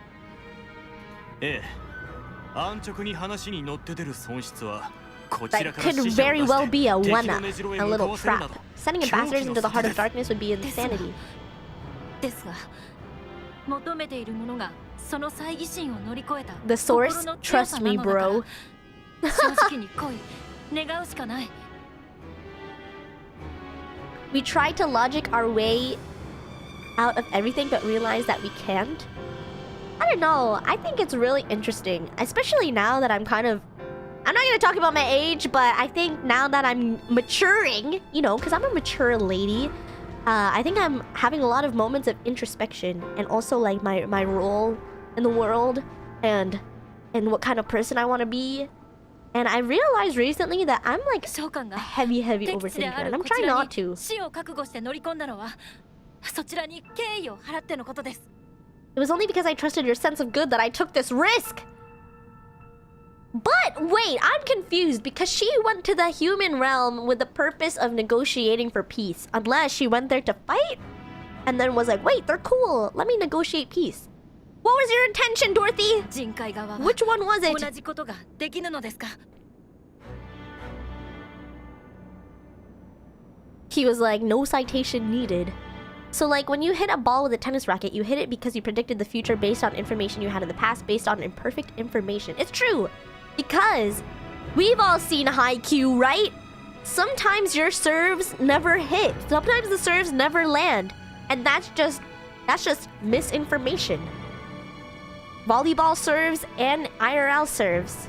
ええ安直に話に乗って出る損失はこちら That から could 死者を very 出して well be a 敵の wana, 根城へ a 向か little わせるな trap. ど Sending 狂気の ambassadors into the heart of 沙汰です darkness would be insanity. ですが求めているものがその猜疑心を乗り越えた The source, 心の強さ trust な me, のだから bro. 正直に来い願うしかない We try to logic our way out of everything, but realize that we can't. I don't know. I think it's really interesting, especially now that I'm not gonna talk about my age, but I think now that I'm maturing, you know, because I'm a mature lady, I think I'm having a lot of moments of introspection and also like my role in the world and what kind of person I want to be. And I realized recently that I'm like 召喚 a が heavy 敵地で overthinker, あ and る I'm こち trying ら not に to. 死を覚悟して乗り込んだのはそちらに敬意を払ってのことです It was only because I trusted your sense of good that I took this risk. But wait, I'm confused because she went to the human realm with the purpose of negotiating for peace. Unless she went there to fight and then was like, wait, they're cool. Let me negotiate peace. What was your intention, Dorothy? 人海側は Which one was 同 it? じことができぬのですか He was like, no citation needed. So like when you hit a ball with a tennis racket, you hit it because you predicted the future based on information you had in the past based on imperfect information. It's true. Because we've all seen Haikyuu, right? Sometimes your serves never hit. Sometimes the serves never land. And that's just misinformation. Volleyball serves and IRL serves.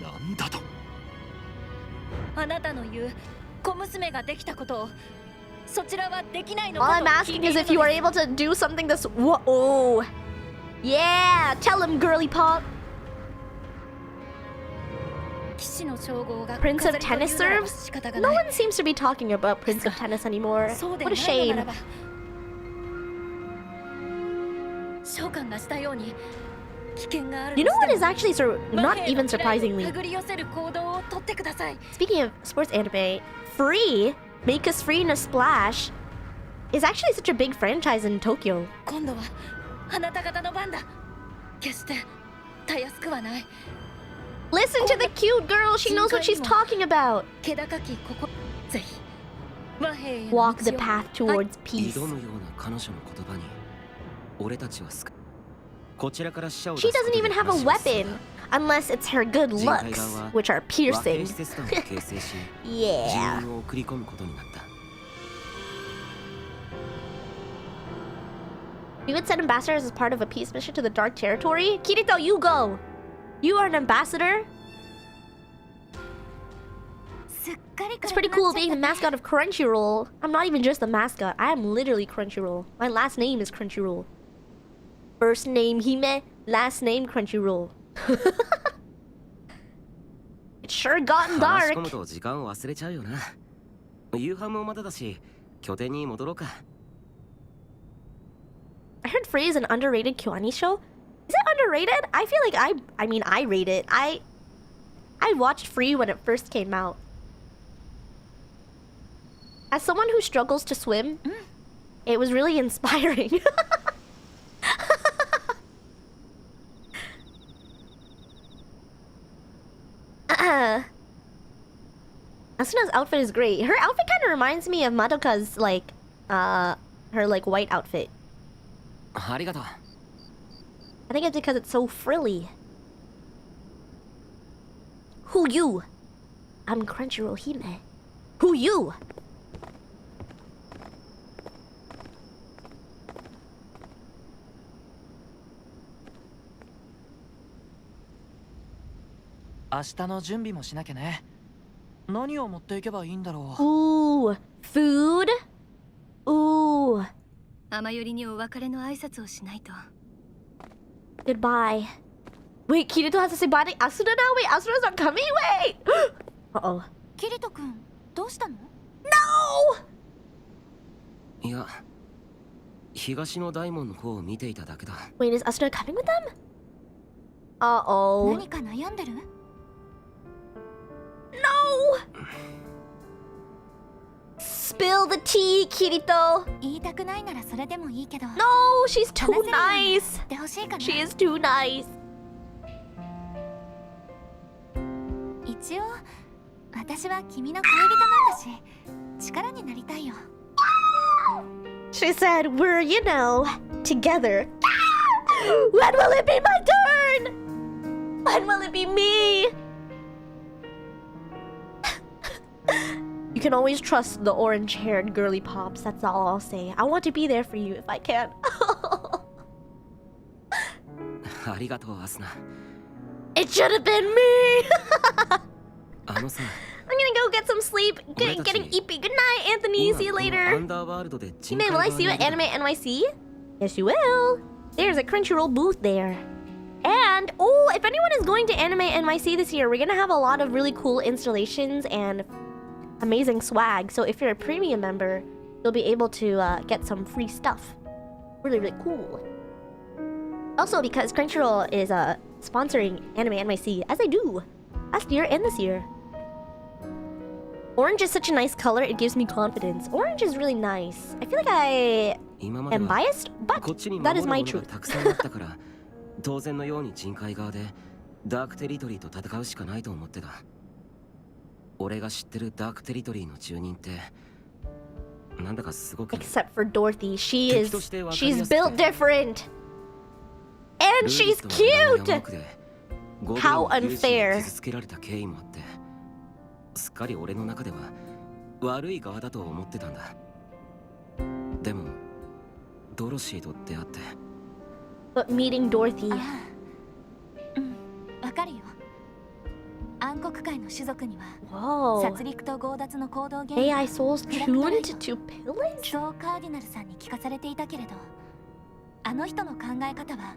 なんだとあなたの言う小娘ができたことをそちらはできないの All か I'm と聞い asking てい is る if you are のです able to do something this. Whoa. Yeah, tell him, girly pop. 騎士の称号が Prince of 飾りと Tennis いうならば serves? 仕方が No ない one seems to be talking about Prince of Tennis anymore. そうで What a ないのな shame. らば召召喚がしたように危険がある You と know して what も is actually not even 手 surprisingly. 繰り寄せる行動をとってください Speaking of sports anime, Free, Make Us Free in a Splash, is actually such a big franchise in Tokyo. 今度はあなた方の番だ決してたやすくはない Listen to the cute girl, she knows what she's talking about. 気高き心ぜひ和平への Walk the 道を path towards peace. 挑むような彼女の言葉に俺たちはこちらから死者を出 She すこと doesn't で even have a 話をする weapon, unless it's her good looks, which are 和 piercing. 平使節団を形成し Yeah. 人員を送り込むことになった We would send ambassadors as part of a peace mission to the Dark Territory. Kirito, you go. You are an ambassador. すっかり It's pretty cool being the mascot of Crunchyroll. I'm not even just the mascot. I am literally Crunchyroll. My last name is Crunchyroll. First name Hime, last name Crunchyroll. It's sure gotten 話し dark. 込むと時間を忘れちゃうよな夕飯もまだだし拠点に戻ろうか I heard Free is an underrated Kyoani show. Is it underrated? I feel like I mean I rate it. I watched Free when it first came out. As someone who struggles to swim, it was really inspiring. Asuna's outfit is great. Her outfit kind of reminds me of Madoka's like her like white outfit. ありがとう I think it's because it's so frilly. Who you? I'm Crunchyroll-Hime. Who you? Ooh, food? Ooh. 甘よりにお別れの挨拶をしないと Goodbye. Wait, Kirito has to say bye to Asuna now? Wait, Asuna's not coming? Wait! Uh-oh. キリト君どうしたの No! いや東の大門の方を見ていただけだ Wait, is Asuna coming with them? Uh-oh. 何か悩んでる No! Spill the tea, Kirito. 言いたくないならそれでもいいけど No, she's too 話せ nice. るようになってほしいかな She is too nice. 一応私は君の恋人なんだし力になりたいよ She said, we're, you know, together. When will it be my turn? When will it be me? You can always trust the orange-haired girly pops. That's all I'll say. I want to be there for you if I can. ありがとうアスナ It should have been me. あのさ I'm gonna go get some sleep. Getting eepy. Good night, Anthony. See you ア later. ンダーワールドで人 Hey, 海 man, will I 側 see you に at いる Anime NYC? Yes, you will. There's a Crunchyroll booth there. And, oh, if anyone is going to Anime NYC this year, we're gonna have a lot of really cool installations and amazing swag. So if you're a premium member, you'll be able to get some free stuff. Really, really cool. Also, because Crunchyroll is sponsoring Anime NYC, as they do last year and this year. Orange is such a nice color, it gives me confidence. Orange is really nice. I feel like I 今まで am は biased, but こっちに that 守 is る my ものが truth. たくさんあったから当然のように人海側でダークテリトリーと戦うしかないと思ってた俺が知ってるダークテリトリーの住人ってなんだかすごく Except for Dorothy, she's 敵として分かりやすくて built different. And she's ルービットの名前 cute! や文句でゴブリン How の友人 unfair. を傷つけられた経緯もあってすっかり俺の中では悪い側だと思ってたんだでもドロシーと出会って But meeting Dorothy. ああうんわかるよ暗黒界の種族には Whoa. 殺戮と強奪の行動原 AI souls tuned to pillage? そうカーディナルさんに聞かされていたけれどあの人の考え方は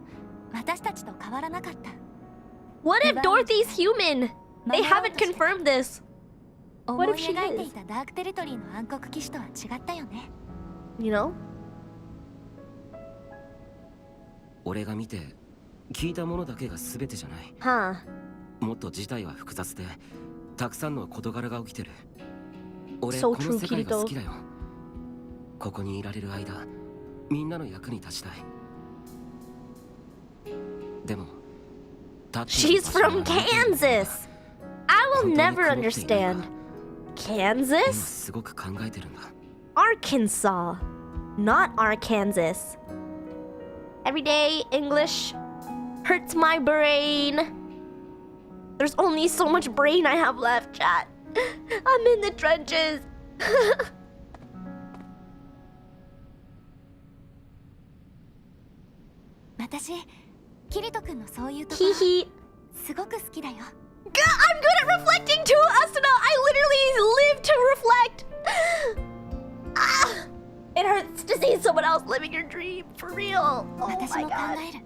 私たちと変わらなかった What if Dorothy's human? They haven't confirmed this. 思 What い if she 描いて is? いたダークテリトリーの暗黒騎士とは違ったよね You know? 俺が見て聞いたものだけが全てじゃない。 Huh. もっと事態は複雑でたくさんの事柄が起きてる。俺 So この true, 世界が Kirito. 好きだよ。ここにいられる間みんなの役に立ちたい。でも She's from Kansas. I will never understand. 今 Kansas? すごく考えてるんだ。 Arkansas, not Arkansas. Everyday English hurts my brain. There's only so much brain I have left, chat. I'm in the trenches. 私キリト君のそういうとこ Hee hee. すごく好きだよ。 I'm good at reflecting too, Asuna. I literally live to reflect. Ah, it hurts to see someone else living your dream for real. Oh 私 my も考 god. える。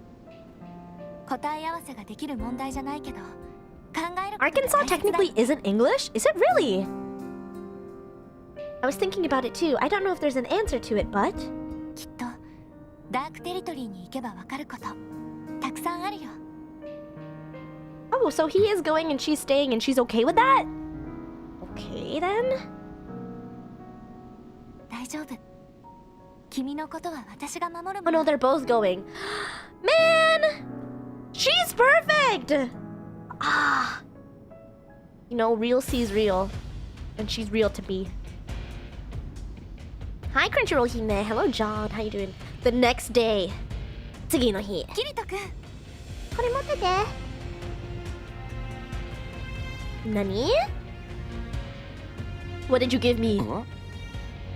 答え合わせができる問題じゃないけど、考えることが Arkansas 大切だ。 technically isn't English? Is it really? I was thinking about it too. I don't know if there's an answer to it, but きっとダークテリトリーに行けばわかることたくさんあるよ。 oh, so he is going and she's staying and she's okay with that? Okay then. 大丈夫。君のことは私が守る Oh も no, の。 they're both going. Man, she's perfect. Ah, you know, real sees real, and she's real to me. Hi, Crunchyroll-Hime. Hello, John. How you doing? The next day. 次の日。キリト君、これ持ってて。何? What did you give me?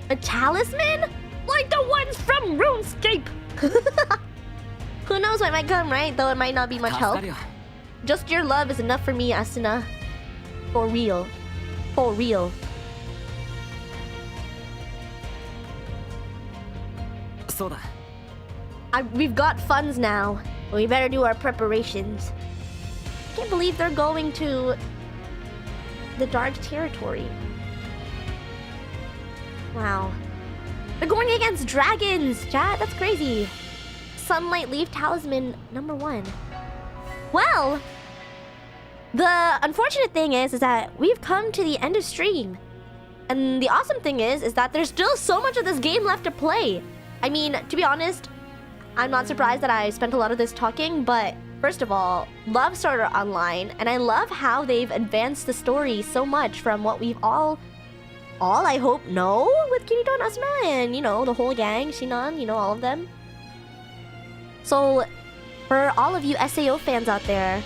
A talisman? Like the ones from RuneScape! Who knows what might come, right? Though it might not be much 助か help. るよ。 Just your love is enough for me, Asuna. For real. For real. そうだ。 We've got funds now. We better do our preparations. I can't believe they're going to the dark territory. Wow. They're going against dragons, chat. That's crazy. Sunlight Leaf Talisman #1. Well, the unfortunate thing is that we've come to the end of stream. And the awesome thing is that there's still so much of this game left to play. I mean, to be honest, I'm not surprised that I spent a lot of this talking, but first of all, love Sword Art Online, and I love how they've advanced the story so much from what we've all I hope know with Kirito and Asuna and, you know, the whole gang, Shinon, you know, all of them. So, for all of you SAO fans out there,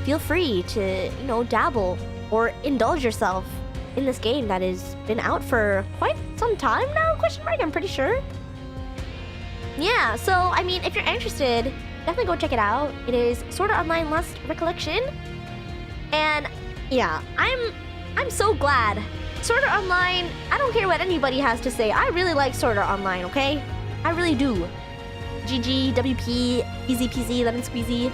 feel free to, you know, dabble or indulge yourself in this game that has been out for quite some time now, question mark, I'm pretty sure. Yeah, so, I mean, if you're interested, definitely go check it out. It is Sword Art Online Lost Recollection. And, yeah, I'm so glad. Sword Art Online, I don't care what anybody has to say. I really like Sword Art Online, okay? I really do. GG, WP, easy peasy, lemon squeezy.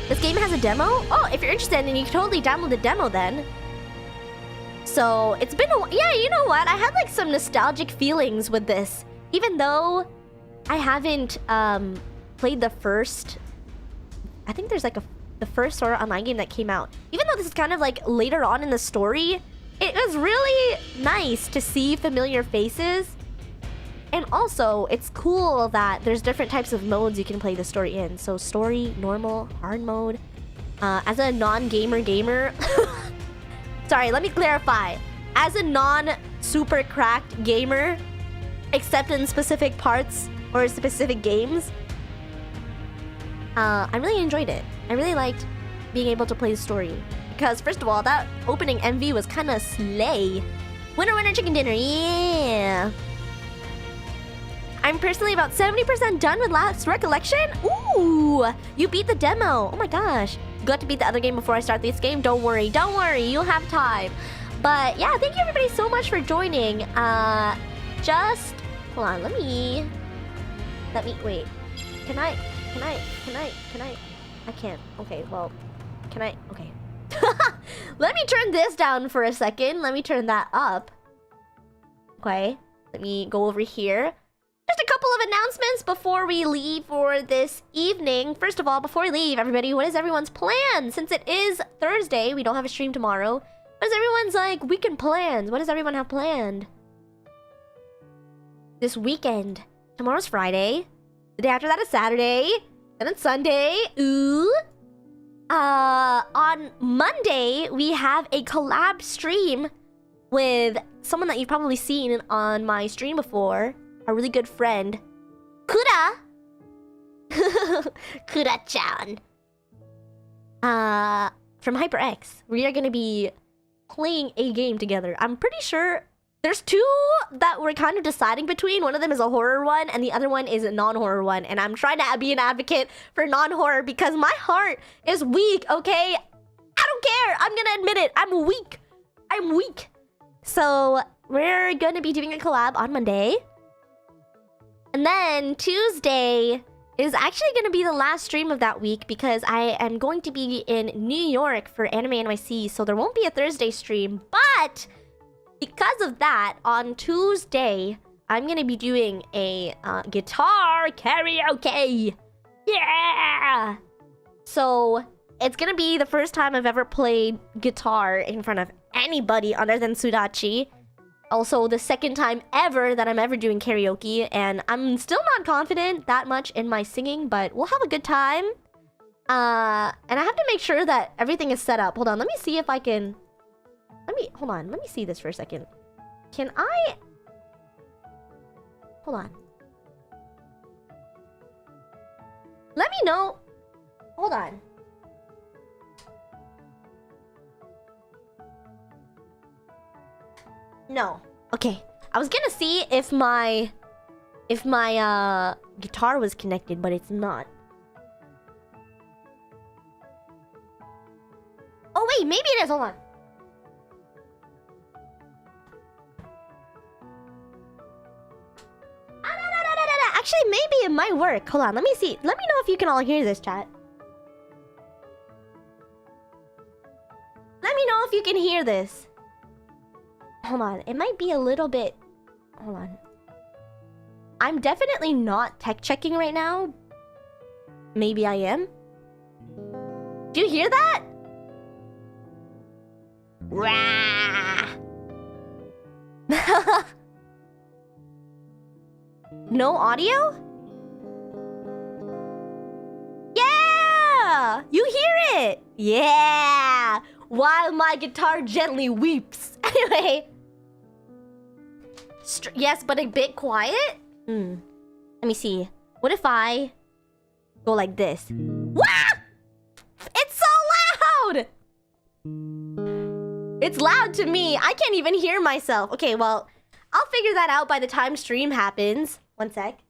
This game has a demo? Oh, if you're interested, then you can totally download the demo then. So, it's been yeah, you know what? I had like some nostalgic feelings with this. Even though I haven't played the first... I think there's like the first Sword Art Online game that came out. Even though this is kind of like later on in the story, it was really nice to see familiar faces. And also, it's cool that there's different types of modes you can play the story in. So story, normal, hard mode. As a non-gamer gamer... Sorry, let me clarify. As a non-super cracked gamer, except in specific parts or specific games, I really enjoyed it. I really liked being able to play the story. Because first of all, that opening MV was kind of slay. Winner, winner, chicken dinner, yeah! I'm personally about 70% done with Last Recollection. Ooh, you beat the demo. Oh my gosh. Got to beat the other game before I start this game. Don't worry, you'll have time. But yeah, thank you everybody so much for joining. Just hold on, let me wait. Can I? I can't. Okay, well, can I? Okay. Let me turn this down for a second. Let me turn that up. Okay, let me go over here. Just a couple couple of announcements before we leave for this evening. First of all, before we leave, everybody, what is everyone's plan? Since it is Thursday, we don't have a stream tomorrow. What is everyone's, like, weekend plans? What does everyone have planned? This weekend. Tomorrow's Friday. The day after that is Saturday. And then Sunday. Ooh. On Monday, we have a collab stream with someone that you've probably seen on my stream before. A really good friend. Kura! Kura-chan. From HyperX. We are gonna be playing a game together. I'm pretty sure there's two that we're kind of deciding between. One of them is a horror one, and the other one is a non-horror one. And I'm trying to be an advocate for non-horror because my heart is weak, okay? I don't care. I'm gonna admit it. I'm weak. I'm weak. So we're gonna be doing a collab on Monday. And then Tuesday is actually going to be the last stream of that week because I am going to be in New York for Anime NYC, so there won't be a Thursday stream. But because of that, on Tuesday, I'm going to be doing a guitar karaoke. Yeah! So it's going to be the first time I've ever played guitar in front of anybody other than Sudachi. Also, the second time ever that I'm ever doing karaoke, and I'm still not confident that much in my singing, but we'll have a good time. And I have to make sure that everything is set up. Hold on, let me see if I can... Hold on, let me see this for a second. Can I... Hold on. Let me know... Hold on. No. Okay. I was gonna see if my guitar was connected, but it's not. Oh wait, maybe it is. Hold on. Actually, maybe it might work. Hold on, let me see. Let me know if you can all hear this, chat. Let me know if you can hear this. Hold on, it might be a little bit... Hold on. I'm definitely not tech checking right now. Maybe I am. Do you hear that? Rah! No audio? Yeah! You hear it! Yeah! While my guitar gently weeps. Anyway. Yes, but a bit quiet? Let me see. What if I go like this? Wah! It's so loud! It's loud to me. I can't even hear myself. Okay, well, I'll figure that out by the time stream happens. One sec.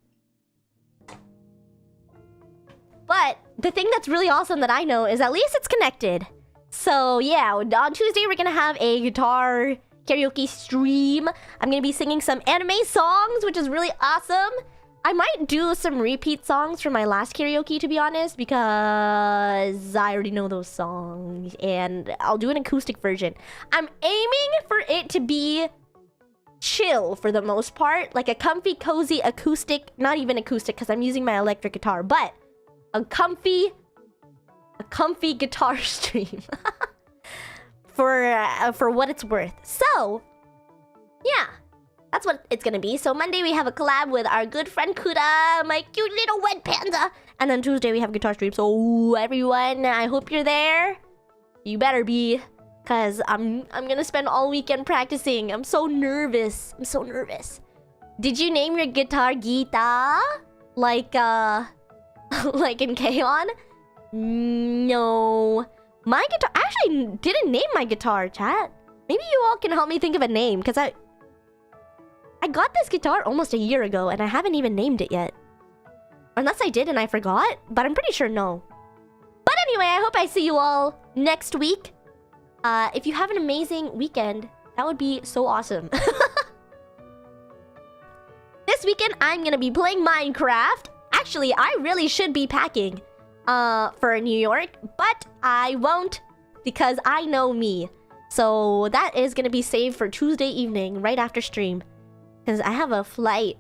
But the thing that's really awesome that I know is at least it's connected. So yeah, on Tuesday we're gonna have a guitar karaoke stream. I'm gonna be singing some anime songs, which is really awesome. I might do some repeat songs from my last karaoke, to be honest, because I already know those songs. And I'll do an acoustic version. I'm aiming for it to be chill for the most part. Like a comfy, cozy acoustic. Not even acoustic, because I'm using my electric guitar. But a comfy guitar stream. For what it's worth. So, yeah. That's what it's gonna be. So Monday we have a collab with our good friend Kuda, my cute little wet panda. And then Tuesday we have a guitar stream. So everyone, I hope you're there. You better be, cause I'm gonna spend all weekend practicing. I'm so nervous. I'm so nervous. Did you name your guitar Gita? Like like in K-On? No. My guitar, I actually didn't name my guitar, chat. Maybe you all can help me think of a name, because I got this guitar almost a year ago, and I haven't even named it yet. Unless I did and I forgot, but I'm pretty sure no. But anyway, I hope I see you all next week. If you have an amazing weekend, that would be so awesome. This weekend, I'm gonna be playing Minecraft. Actually, I really should be packing for New York, but I won't because I know me. So that is gonna be saved for Tuesday evening, right after stream. Because I have a flight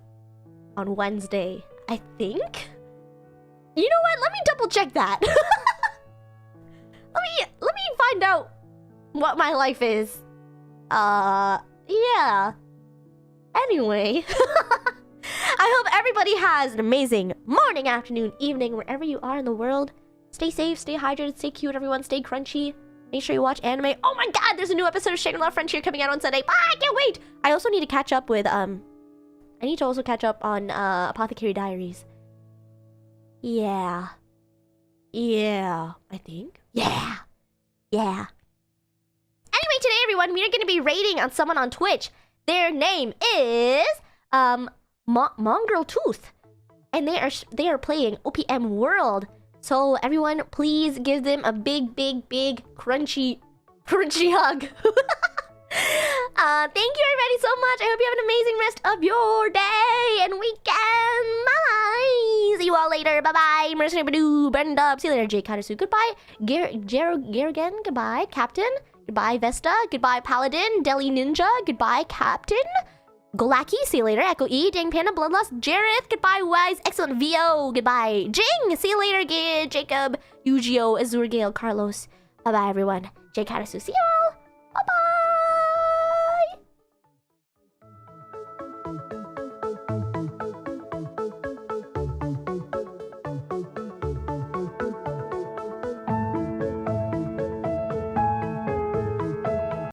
on Wednesday, I think. You know what? Let me double check that. let me find out what my life is. Yeah. Anyway, I hope everybody has an amazing morning, afternoon, evening, wherever you are in the world. Stay safe, stay hydrated, stay cute, everyone. Stay crunchy. Make sure you watch anime. Oh my god, there's a new episode of Shangri-La Frontier coming out on Sunday. Ah, I can't wait. I also need to catch up with, I need to also catch up on, Apothecary Diaries. Yeah. Yeah, I think. Yeah. Yeah. Anyway, today, everyone, we are going to be rating on someone on Twitch. Their name is, Mongrel Tooth. And they are playing OPM World. So, everyone, please give them a big, big, big, crunchy hug. Thank you, everybody, so much. I hope you have an amazing rest of your day and weekend. Bye. See you all later. Bye-bye. Mercenary Badoo, Brenda. See you later, Jake Katasu. Goodbye. Garrigan. Goodbye, Captain. Goodbye, Vesta. Goodbye, Paladin. Deli Ninja. Goodbye, Captain. Golaki, see you later. Echo E, Dang Panda, Bloodlust, Jareth, goodbye, Wise, excellent VO, goodbye, Jing, see you later, Jacob, Yu-Gi-Oh, Azur Gale, Carlos, bye bye everyone, Jake Harasu, see you all.